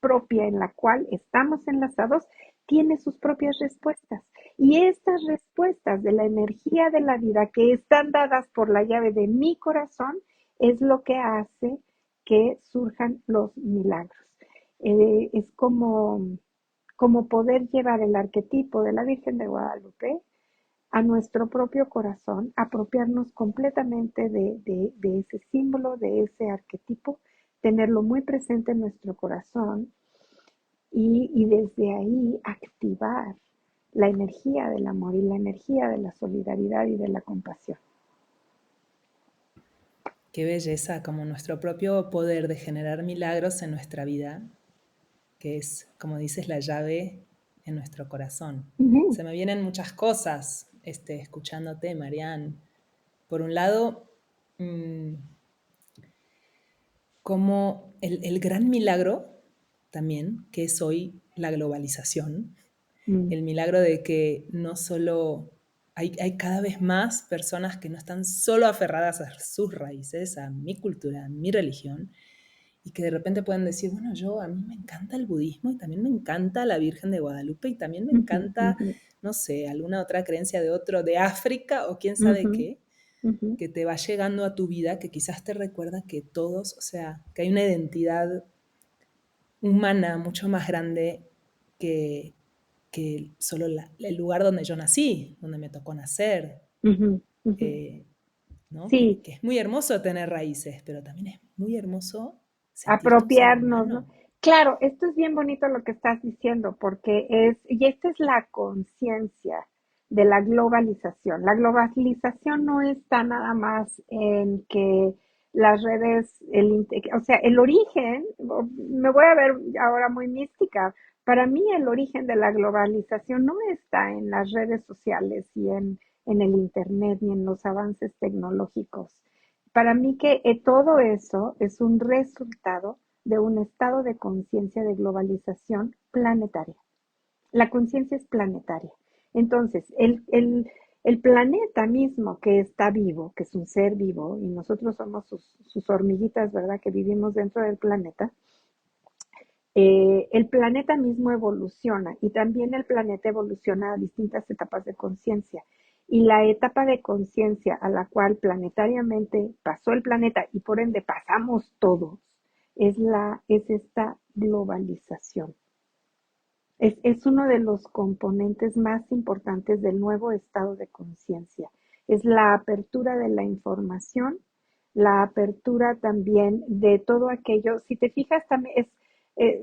propia en la cual estamos enlazados, tiene sus propias respuestas. Y estas respuestas de la energía de la vida que están dadas por la llave de mi corazón es lo que hace que surjan los milagros. Es como poder llevar el arquetipo de la Virgen de Guadalupe a nuestro propio corazón, apropiarnos completamente de ese símbolo, de ese arquetipo, tenerlo muy presente en nuestro corazón y desde ahí activar la energía del amor y la energía de la solidaridad y de la compasión.
Qué belleza, como nuestro propio poder de generar milagros en nuestra vida, que es, como dices, la llave en nuestro corazón.
Ujú,
Se me vienen muchas cosas escuchándote, Marianne. Por un lado, como el gran milagro también, que es hoy la globalización,
mm,
el milagro de que no solo hay cada vez más personas que no están solo aferradas a sus raíces, a mi cultura, a mi religión, y que de repente pueden decir, bueno, a mí me encanta el budismo y también me encanta la Virgen de Guadalupe y también me
ujú,
encanta,
ujú,
no sé, alguna otra creencia de otro, de África o quién sabe
ujú,
qué,
ujú.
que te va llegando a tu vida, que quizás te recuerda que todos, o sea, que hay una identidad humana mucho más grande que, que solo el lugar donde yo nací, donde me tocó nacer,
Ujú, ujú.
eh, ¿no?
Sí,
Que es muy hermoso tener raíces, pero también es muy hermoso sentirte un ser
apropiarnos, ¿no?
humano.
Claro, esto es bien bonito lo que estás diciendo, porque y esta es la conciencia de la globalización. La globalización no está nada más en que las redes, o sea, el origen, me voy a ver ahora muy mística, para mí el origen de la globalización no está en las redes sociales y en el Internet ni en los avances tecnológicos. Para mí que todo eso es un resultado de un estado de conciencia de globalización planetaria. La conciencia es planetaria. Entonces, el planeta mismo que está vivo, que es un ser vivo, y nosotros somos sus hormiguitas, ¿verdad?, que vivimos dentro del planeta, el planeta mismo evoluciona y también el planeta evoluciona a distintas etapas de conciencia. Y la etapa de conciencia a la cual planetariamente pasó el planeta y por ende pasamos todos es esta globalización. Es uno de los componentes más importantes del nuevo estado de conciencia. Es la apertura de la información, la apertura también de todo aquello. Si te fijas, también es eh,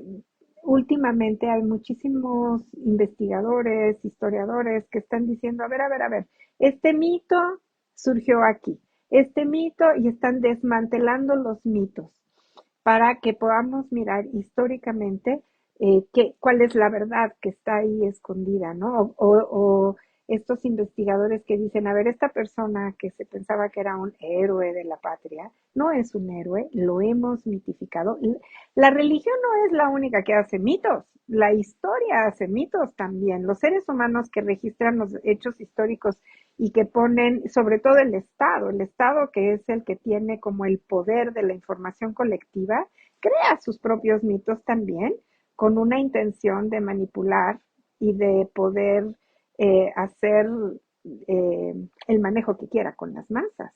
últimamente hay muchísimos investigadores, historiadores que están diciendo, a ver, este mito surgió aquí, este mito, y están desmantelando los mitos para que podamos mirar históricamente cuál es la verdad que está ahí escondida, ¿no? O estos investigadores que dicen, a ver, esta persona que se pensaba que era un héroe de la patria, no es un héroe, lo hemos mitificado. La religión no es la única que hace mitos, la historia hace mitos también. Los seres humanos que registran los hechos históricos y que ponen, sobre todo el Estado que es el que tiene como el poder de la información colectiva, crea sus propios mitos también con una intención de manipular y de poder hacer el manejo que quiera con las masas.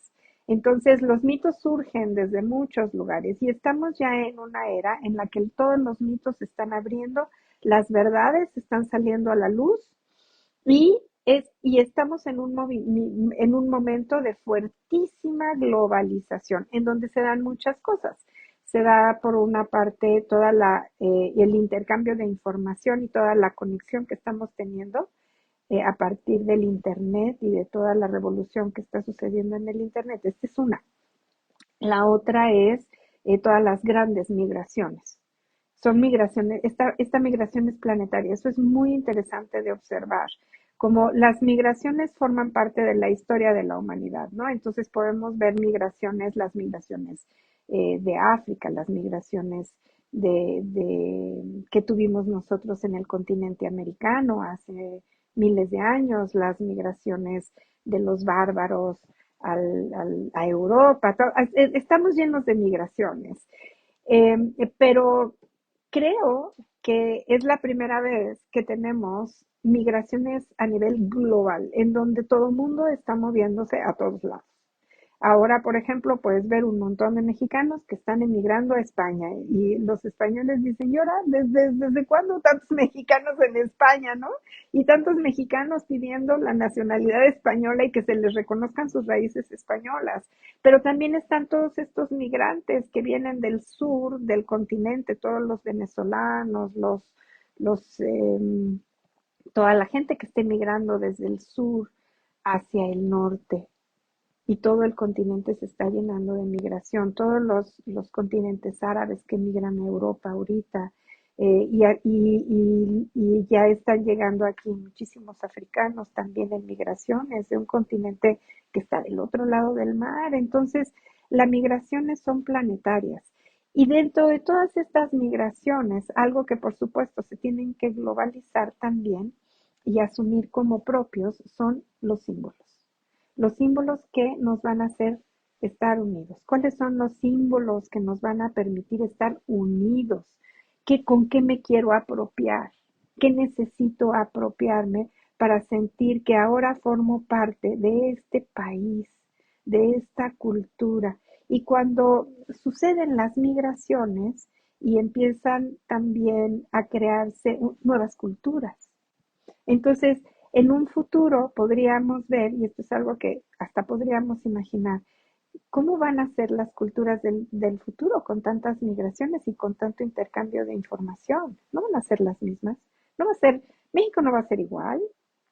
Entonces, los mitos surgen desde muchos lugares y estamos ya en una era en la que todos los mitos se están abriendo, las verdades están saliendo a la luz y, y estamos en un momento de fuertísima globalización, en donde se dan muchas cosas. Se da, por una parte, el intercambio de información y toda la conexión que estamos teniendo a partir del Internet y de toda la revolución que está sucediendo en el Internet. Esta es una. La otra es todas las grandes migraciones. Son migraciones, esta migración es planetaria. Eso es muy interesante de observar. Como las migraciones forman parte de la historia de la humanidad, ¿no? Entonces podemos ver migraciones, las migraciones de África, las migraciones que tuvimos nosotros en el continente americano hace miles de años, las migraciones de los bárbaros a Europa. Estamos llenos de migraciones. Pero creo que es la primera vez que tenemos migraciones a nivel global, en donde todo el mundo está moviéndose a todos lados. Ahora, por ejemplo, puedes ver un montón de mexicanos que están emigrando a España y los españoles dicen, ¿y ahora desde cuándo tantos mexicanos en España, no? Y tantos mexicanos pidiendo la nacionalidad española y que se les reconozcan sus raíces españolas. Pero también están todos estos migrantes que vienen del sur, del continente, todos los venezolanos, los toda la gente que está emigrando desde el sur hacia el norte y todo el continente se está llenando de migración, todos los continentes árabes que migran a Europa ahorita, y ya están llegando aquí muchísimos africanos también en migraciones de un continente que está del otro lado del mar. Entonces, las migraciones son planetarias. Y dentro de todas estas migraciones, algo que por supuesto se tienen que globalizar también y asumir como propios son los símbolos que nos van a hacer estar unidos. ¿Cuáles son los símbolos que nos van a permitir estar unidos? ¿Con qué me quiero apropiar? ¿Qué necesito apropiarme para sentir que ahora formo parte de este país, de esta cultura? Y cuando suceden las migraciones y empiezan también a crearse nuevas culturas, entonces, en un futuro podríamos ver, y esto es algo que hasta podríamos imaginar, cómo van a ser las culturas del futuro con tantas migraciones y con tanto intercambio de información. No van a ser las mismas. No va a ser, México no va a ser igual,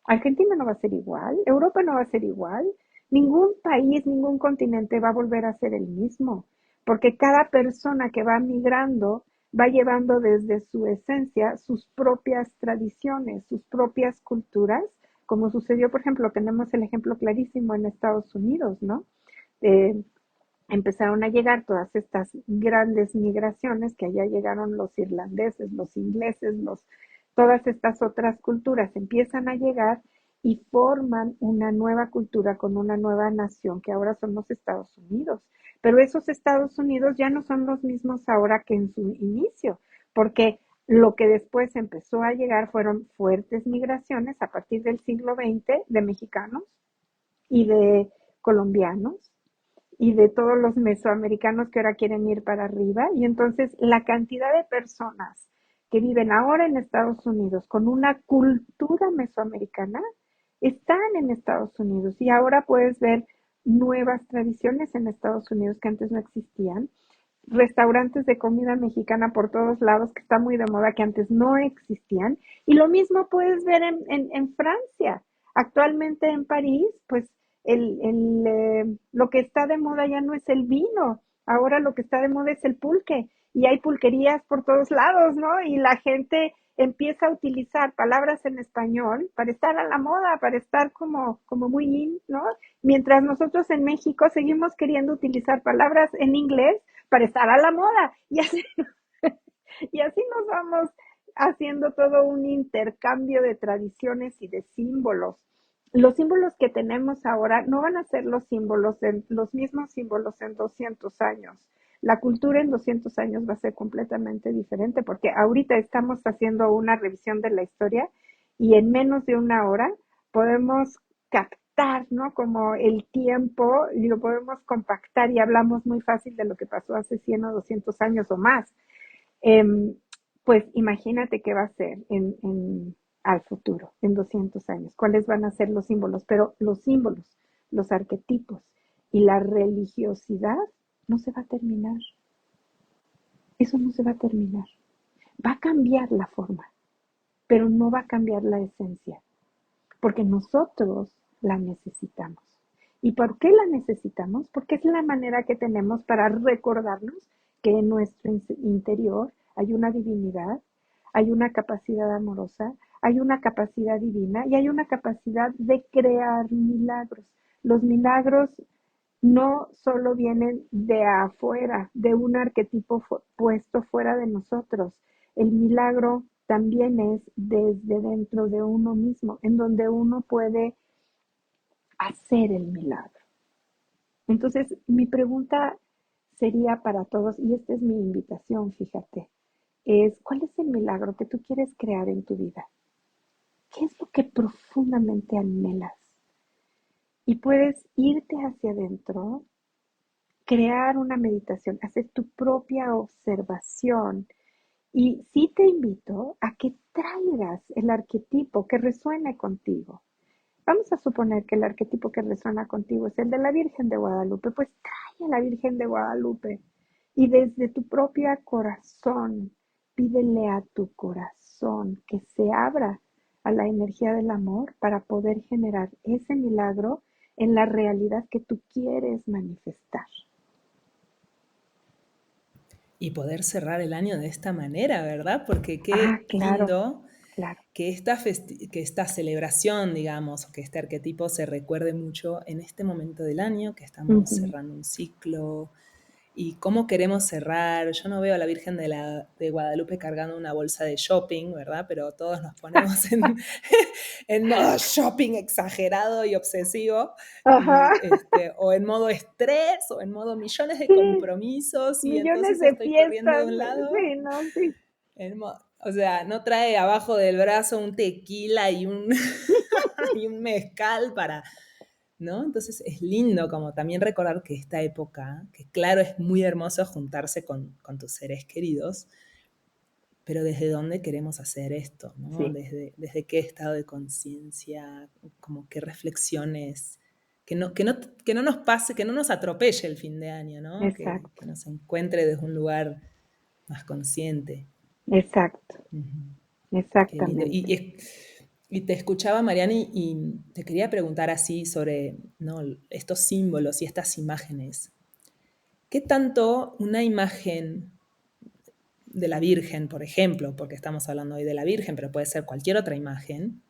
Argentina no va a ser igual, Europa no va a ser igual, ningún país, ningún continente va a volver a ser el mismo, porque cada persona que va migrando va llevando desde su esencia sus propias tradiciones, sus propias culturas, como sucedió, por ejemplo, tenemos el ejemplo clarísimo en Estados Unidos, ¿no? Eh, Empezaron a llegar todas estas grandes migraciones, que allá llegaron los irlandeses, los ingleses, todas estas otras culturas empiezan a llegar y forman una nueva cultura con una nueva nación que ahora son los Estados Unidos. Pero esos Estados Unidos ya no son los mismos ahora que en su inicio, porque lo que después empezó a llegar fueron fuertes migraciones a partir del siglo XX de mexicanos y de colombianos y de todos los mesoamericanos que ahora quieren ir para arriba. Y entonces la cantidad de personas que viven ahora en Estados Unidos con una cultura mesoamericana están en Estados Unidos. Y ahora puedes ver nuevas tradiciones en Estados Unidos que antes no existían. restaurantes de comida mexicana por todos lados, que está muy de moda, que antes no existían. Y lo mismo puedes ver en Francia. Actualmente en París, pues lo que está de moda ya no es el vino, ahora lo que está de moda es el pulque. Y hay pulquerías por todos lados, ¿no? Y la gente empieza a utilizar palabras en español para estar a la moda, para estar como muy in, ¿no? Mientras nosotros en México seguimos queriendo utilizar palabras en inglés para estar a la moda. Y así nos vamos haciendo todo un intercambio de tradiciones y de símbolos. Los símbolos que tenemos ahora no van a ser los mismos símbolos en 200 años. La cultura en 200 años va a ser completamente diferente porque ahorita estamos haciendo una revisión de la historia y en menos de una hora podemos captar, ¿no? Como el tiempo y lo podemos compactar y hablamos muy fácil de lo que pasó hace 100 o 200 años o más. Em, pues imagínate qué va a ser al futuro, en 200 años, cuáles van a ser los símbolos, pero los símbolos, los arquetipos y la religiosidad no se va a terminar, eso no se va a terminar. Va a cambiar la forma, pero no va a cambiar la esencia, porque nosotros la necesitamos. ¿Y por qué la necesitamos? Porque es la manera que tenemos para recordarnos que en nuestro interior hay una divinidad, hay una capacidad amorosa, hay una capacidad divina y hay una capacidad de crear milagros. Los milagros no solo vienen de afuera, de un arquetipo puesto fuera de nosotros. El milagro también es desde dentro de uno mismo, en donde uno puede hacer el milagro. Entonces, mi pregunta sería para todos, y esta es mi invitación, fíjate, es ¿cuál es el milagro que tú quieres crear en tu vida? ¿Qué es lo que profundamente anhelas? Y puedes irte hacia adentro, crear una meditación, hacer tu propia observación. Y sí te invito a que traigas el arquetipo que resuene contigo. Vamos a suponer que el arquetipo que resuena contigo es el de la Virgen de Guadalupe, pues trae a la Virgen de Guadalupe y desde tu propio corazón, pídele a tu corazón que se abra a la energía del amor para poder generar ese milagro en la realidad que tú quieres manifestar.
Y poder cerrar el año de esta manera, ¿verdad? Porque
Ah,
qué
claro,
lindo
claro.
que esta celebración, digamos, o que este arquetipo se recuerde mucho en este momento del año, que estamos
Ujú.
cerrando un ciclo, y cómo queremos cerrar. Yo no veo a la Virgen de Guadalupe cargando una bolsa de shopping, ¿verdad? Pero todos nos ponemos en modo shopping exagerado y obsesivo,
Ajá,
o en modo estrés, o en modo millones de
sí,
compromisos, y
millones
entonces
de
estoy corriendo de
fiestas,
un lado.
sí, no, sí.
O sea, no trae abajo del brazo un tequila y y un mezcal para, ¿no? Entonces es lindo como también recordar que esta época, que claro es muy hermoso juntarse con tus seres queridos, pero desde dónde queremos hacer esto, ¿no?
Sí,
Desde qué estado de conciencia, como qué reflexiones, que no nos pase, que no nos atropelle el fin de año, ¿no? Que
exacto,
nos encuentre desde un lugar más consciente.
exacto,
Ujú. Qué lindo.
exactamente.
Y te escuchaba, Mariani, y te quería preguntar así sobre, ¿no?, estos símbolos y estas imágenes. ¿Qué tanto una imagen de la Virgen, por ejemplo, porque estamos hablando hoy de la Virgen, pero puede ser cualquier otra imagen,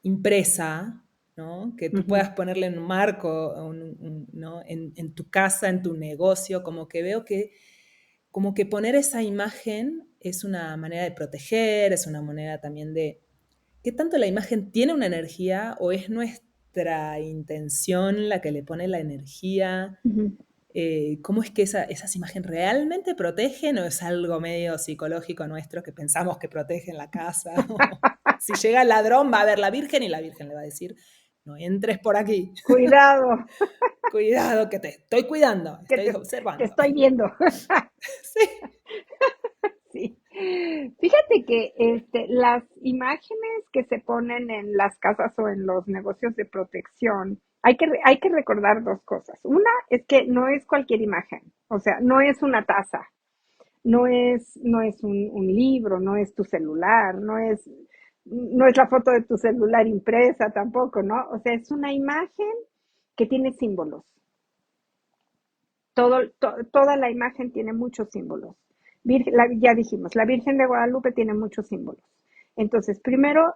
impresa, ¿no?, que tú
Ujú.
puedas ponerle en un marco, ¿no?, en tu casa, en tu negocio, como que poner esa imagen es una manera de proteger, es una manera también de... ¿Qué tanto la imagen tiene una energía o es nuestra intención la que le pone la energía?
Ujú.
¿Cómo es que esas imágenes realmente protegen o es algo medio psicológico nuestro que pensamos que protegen la casa? Si llega el ladrón va a ver la Virgen y la Virgen le va a decir, no entres por aquí,
Cuidado,
cuidado que te estoy cuidando,
que
estoy
te
observando.
estoy viendo.
Sí.
Sí. Fíjate que las imágenes que se ponen en las casas o en los negocios de protección, hay que recordar dos cosas. Una es que no es cualquier imagen, o sea, no es una taza, no es un libro, no es tu celular, no es la foto de tu celular impresa tampoco, ¿no? O sea, es una imagen que tiene símbolos. Toda la imagen tiene muchos símbolos. Ya dijimos, la Virgen de Guadalupe tiene muchos símbolos. Entonces, primero,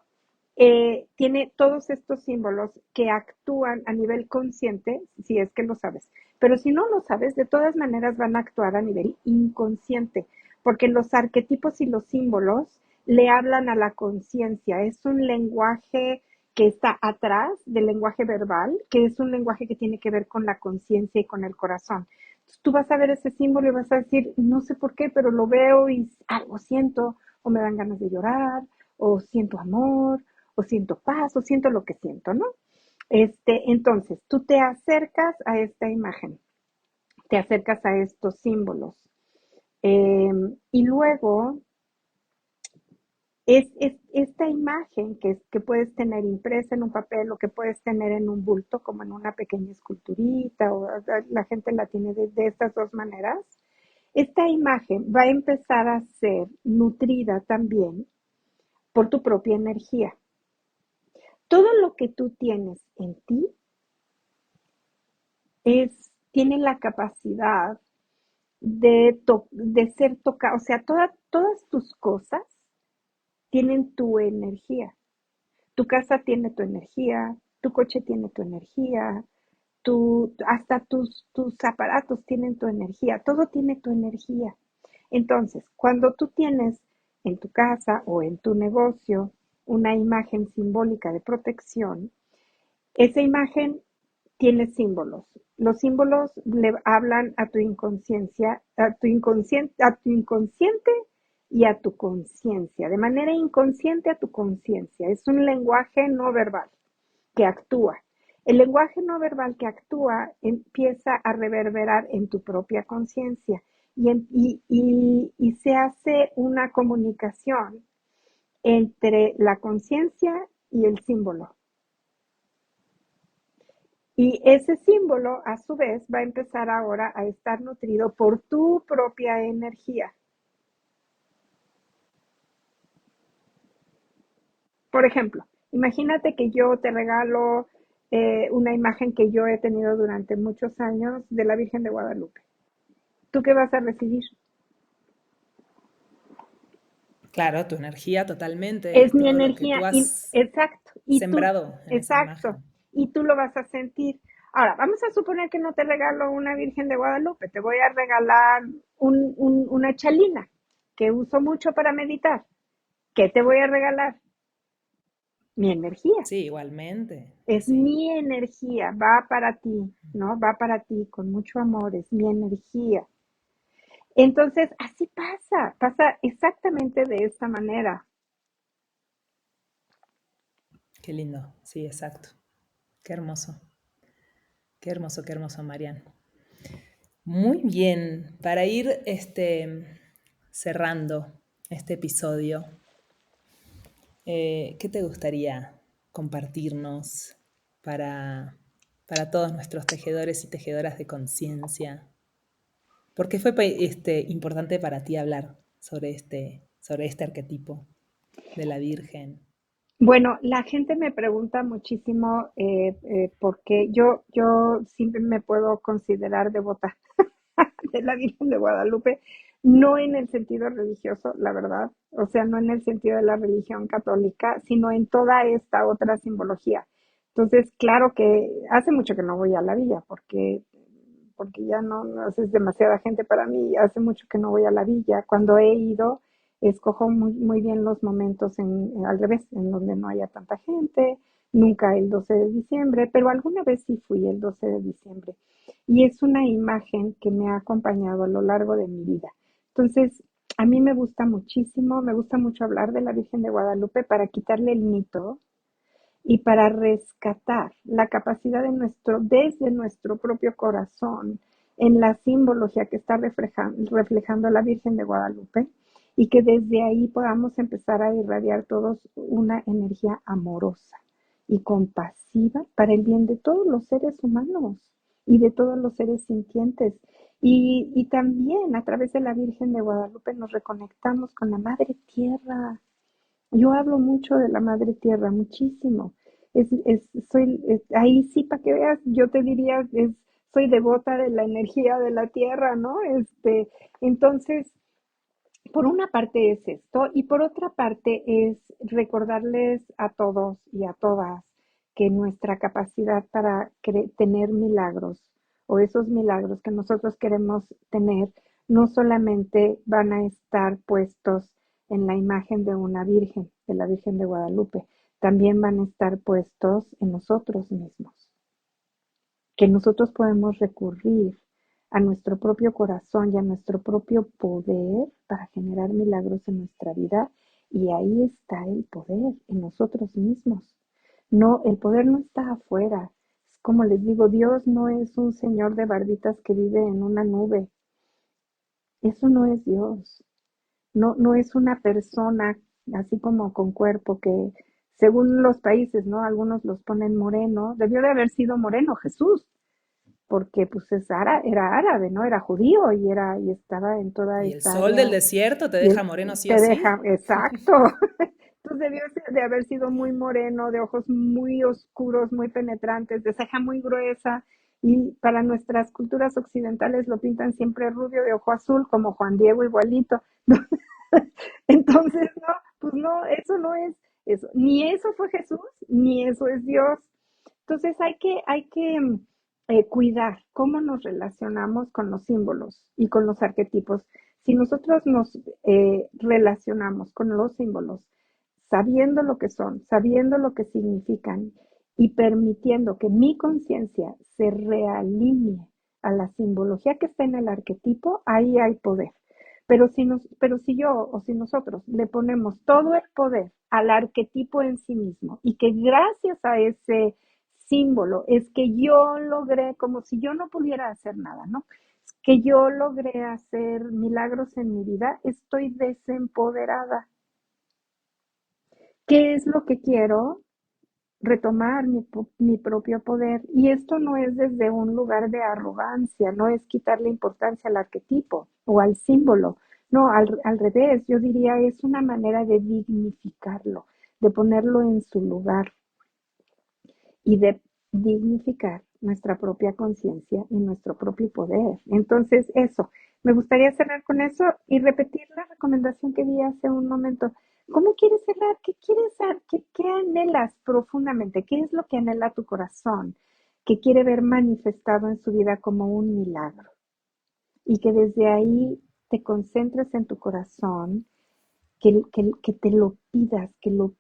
tiene todos estos símbolos que actúan a nivel consciente, si es que lo sabes. Pero si no lo sabes, de todas maneras van a actuar a nivel inconsciente, porque los arquetipos y los símbolos le hablan a la conciencia. Es un lenguaje que está atrás del lenguaje verbal, que es un lenguaje que tiene que ver con la conciencia y con el corazón. Entonces, tú vas a ver ese símbolo y vas a decir, no sé por qué, pero lo veo y algo siento, o me dan ganas de llorar, o siento amor, o siento paz, o siento lo que siento, ¿no? Entonces, tú te acercas a esta imagen, te acercas a estos símbolos, y luego es esta imagen que puedes tener impresa en un papel o que puedes tener en un bulto, como en una pequeña esculturita, o la gente la tiene de estas dos maneras. Esta imagen va a empezar a ser nutrida también por tu propia energía. Todo lo que tú tienes en ti tiene la capacidad de ser tocado, o sea, todas tus cosas tienen tu energía. Tu casa tiene tu energía, tu coche tiene tu energía, hasta tus aparatos tienen tu energía, todo tiene tu energía. Entonces, cuando tú tienes en tu casa o en tu negocio una imagen simbólica de protección, esa imagen tiene símbolos. Los símbolos le hablan a tu inconsciencia, a tu inconsciente y a tu conciencia, de manera inconsciente a tu conciencia. Es un lenguaje no verbal que actúa. El lenguaje no verbal que actúa empieza a reverberar en tu propia conciencia y se hace una comunicación entre la conciencia y el símbolo. Y ese símbolo, a su vez, va a empezar ahora a estar nutrido por tu propia energía. Por ejemplo, imagínate que yo te regalo una imagen que yo he tenido durante muchos años de la Virgen de Guadalupe. ¿Tú qué vas a recibir?
Claro, tu energía totalmente,
Es
es
mi
todo lo que
energía,
tú has
exacto,
sembrado en esa
exacto,
imagen.
y tú lo vas a sentir. Ahora, vamos a suponer que no te regalo una Virgen de Guadalupe, te voy a regalar una chalina que uso mucho para meditar. ¿Qué te voy a regalar? Mi energía.
Sí, igualmente.
Es
Sí.
mi energía, va para ti, ¿no? Va para ti con mucho amor, es mi energía. Entonces, así pasa exactamente de esta manera.
Qué lindo. Sí, exacto. Qué hermoso. Qué hermoso, Marian. Muy bien. Para ir cerrando este episodio, ¿qué te gustaría compartirnos para, para todos nuestros tejedores y tejedoras de conciencia? ¿Por qué fue importante para ti hablar sobre este arquetipo de la Virgen?
Bueno, la gente me pregunta muchísimo porque yo siempre me puedo considerar devota de la Virgen de Guadalupe, no en el sentido religioso, la verdad, o sea, no en el sentido de la religión católica, sino en toda esta otra simbología. Entonces, claro que hace mucho que no voy a la villa porque ya no es demasiada gente para mí, hace mucho que no voy a la villa. Cuando he ido, escojo muy bien los momentos al revés, en donde no haya tanta gente, nunca el 12 de diciembre, pero alguna vez sí fui el 12 de diciembre. Y es una imagen que me ha acompañado a lo largo de mi vida. Entonces, a mí me gusta mucho hablar de la Virgen de Guadalupe para quitarle el mito y para rescatar la capacidad desde nuestro propio corazón, en la simbología que está reflejando la Virgen de Guadalupe, y que desde ahí podamos empezar a irradiar todos una energía amorosa y compasiva para el bien de todos los seres humanos y de todos los seres sintientes. Y también a través de la Virgen de Guadalupe nos reconectamos con la Madre Tierra. Yo hablo mucho de la Madre Tierra, muchísimo. Ahí sí, para que veas, yo te diría, soy devota de la energía de la Tierra, ¿no? Entonces, por una parte es esto y por otra parte es recordarles a todos y a todas que nuestra capacidad para tener milagros o esos milagros que nosotros queremos tener no solamente van a estar puestos en la imagen de una virgen, de la Virgen de Guadalupe, también van a estar puestos en nosotros mismos, que nosotros podemos recurrir a nuestro propio corazón y a nuestro propio poder para generar milagros en nuestra vida. Y ahí está el poder, en nosotros mismos. No, el poder no está afuera. Es como les digo, Dios no es un señor de barbitas que vive en una nube. Eso no es Dios. No, no es una persona así como con cuerpo que, según los países, ¿no? Algunos los ponen moreno. Debió de haber sido moreno Jesús, porque pues era árabe, ¿no? Era judío y estaba en toda
Y el
esta
sol del
área.
desierto te
Y
deja moreno sí
te
o
deja,
sí.
exacto. Entonces de haber sido muy moreno, de ojos muy oscuros, muy penetrantes, de ceja muy gruesa. Y para nuestras culturas occidentales lo pintan siempre rubio de ojo azul, como Juan Diego igualito. Entonces, no, pues no, eso no es eso. Ni eso fue Jesús, ni eso es Dios. Entonces hay que cuidar cómo nos relacionamos con los símbolos y con los arquetipos. Si nosotros nos relacionamos con los símbolos, sabiendo lo que son, sabiendo lo que significan y permitiendo que mi conciencia se realinee a la simbología que está en el arquetipo, ahí hay poder. Pero si yo o si nosotros le ponemos todo el poder al arquetipo en sí mismo y que gracias a ese símbolo es que yo logré, como si yo no pudiera hacer nada, ¿no? Que yo logré hacer milagros en mi vida, estoy desempoderada. ¿Qué es lo que quiero? Retomar mi propio poder. Y esto no es desde un lugar de arrogancia, no es quitarle importancia al arquetipo o al símbolo. No, al revés, yo diría es una manera de dignificarlo, de ponerlo en su lugar y de dignificar nuestra propia conciencia y nuestro propio poder. Entonces, eso, me gustaría cerrar con eso y repetir la recomendación que di hace un momento. ¿Cómo quieres cerrar? ¿Qué quieres ser? ¿Qué anhelas profundamente? ¿Qué es lo que anhela tu corazón? Que quiere ver manifestado en su vida como un milagro. Y que desde ahí te concentres en tu corazón, que te lo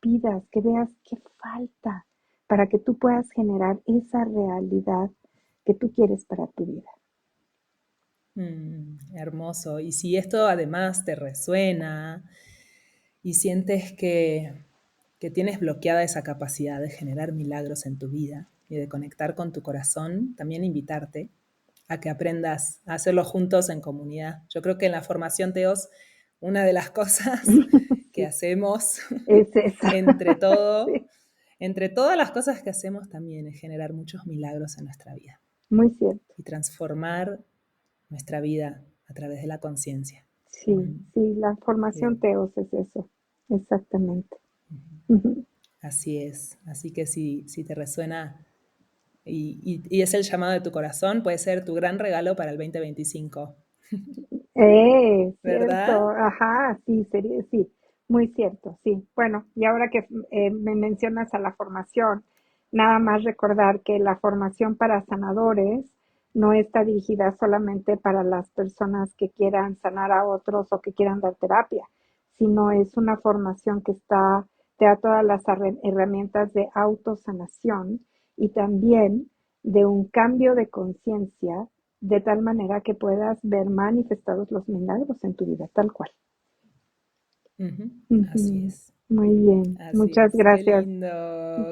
pidas, que veas qué falta para que tú puedas generar esa realidad que tú quieres para tu vida.
Hermoso. Y si esto además te resuena y sientes que tienes bloqueada esa capacidad de generar milagros en tu vida y de conectar con tu corazón, también invitarte a que aprendas a hacerlo juntos en comunidad. Yo creo que en la formación Teos, una de las cosas que
Sí,
hacemos
es esa.
entre todo,
Sí,
entre todas las cosas que hacemos también es generar muchos milagros en nuestra vida
muy cierto.
y transformar nuestra vida a través de la conciencia.
Sí, sí, la formación
Bien.
Teos es eso, exactamente. Ujú.
Así es. Así que si te resuena y es el llamado de tu corazón, puede ser tu gran regalo para el 2025.
Cierto,
¿Verdad?
ajá, sí, sería, sí, muy cierto, sí. Bueno, y ahora que me mencionas a la formación, nada más recordar que la formación para sanadores no está dirigida solamente para las personas que quieran sanar a otros o que quieran dar terapia, sino es una formación que te da todas las herramientas de autosanación y también de un cambio de conciencia de tal manera que puedas ver manifestados los milagros en tu vida, tal cual.
Ujú. Así
Ujú.
es.
Muy bien,
Así
muchas
es. Qué
gracias.
lindo.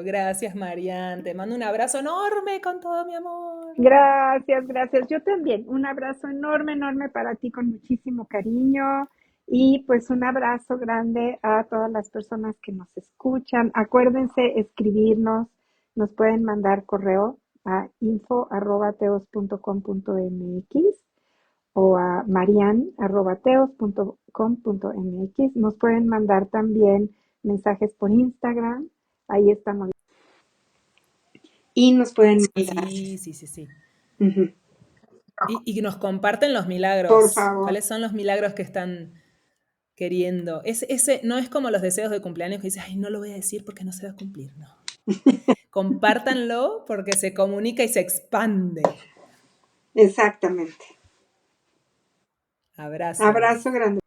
Gracias, Marian. Te mando un abrazo enorme con todo mi amor.
Gracias, gracias. Yo también. Un abrazo enorme, enorme para ti con muchísimo cariño Y pues un abrazo grande a todas las personas que nos escuchan. Acuérdense escribirnos, nos pueden mandar correo a info@teos.com.mx o a marian@teos.com.mx. Nos pueden mandar también mensajes por Instagram, ahí estamos. Y nos pueden mandar.
Sí, sí, sí, sí.
Ujú.
Y que nos comparten los
Por
milagros.
favor.
¿Cuáles son los milagros que están queriendo? Ese no es como los deseos de cumpleaños que dices, ay, no lo voy a decir porque no se va a cumplir. No. Compártanlo porque se comunica y se expande.
Exactamente.
Abrazos.
Abrazo grande.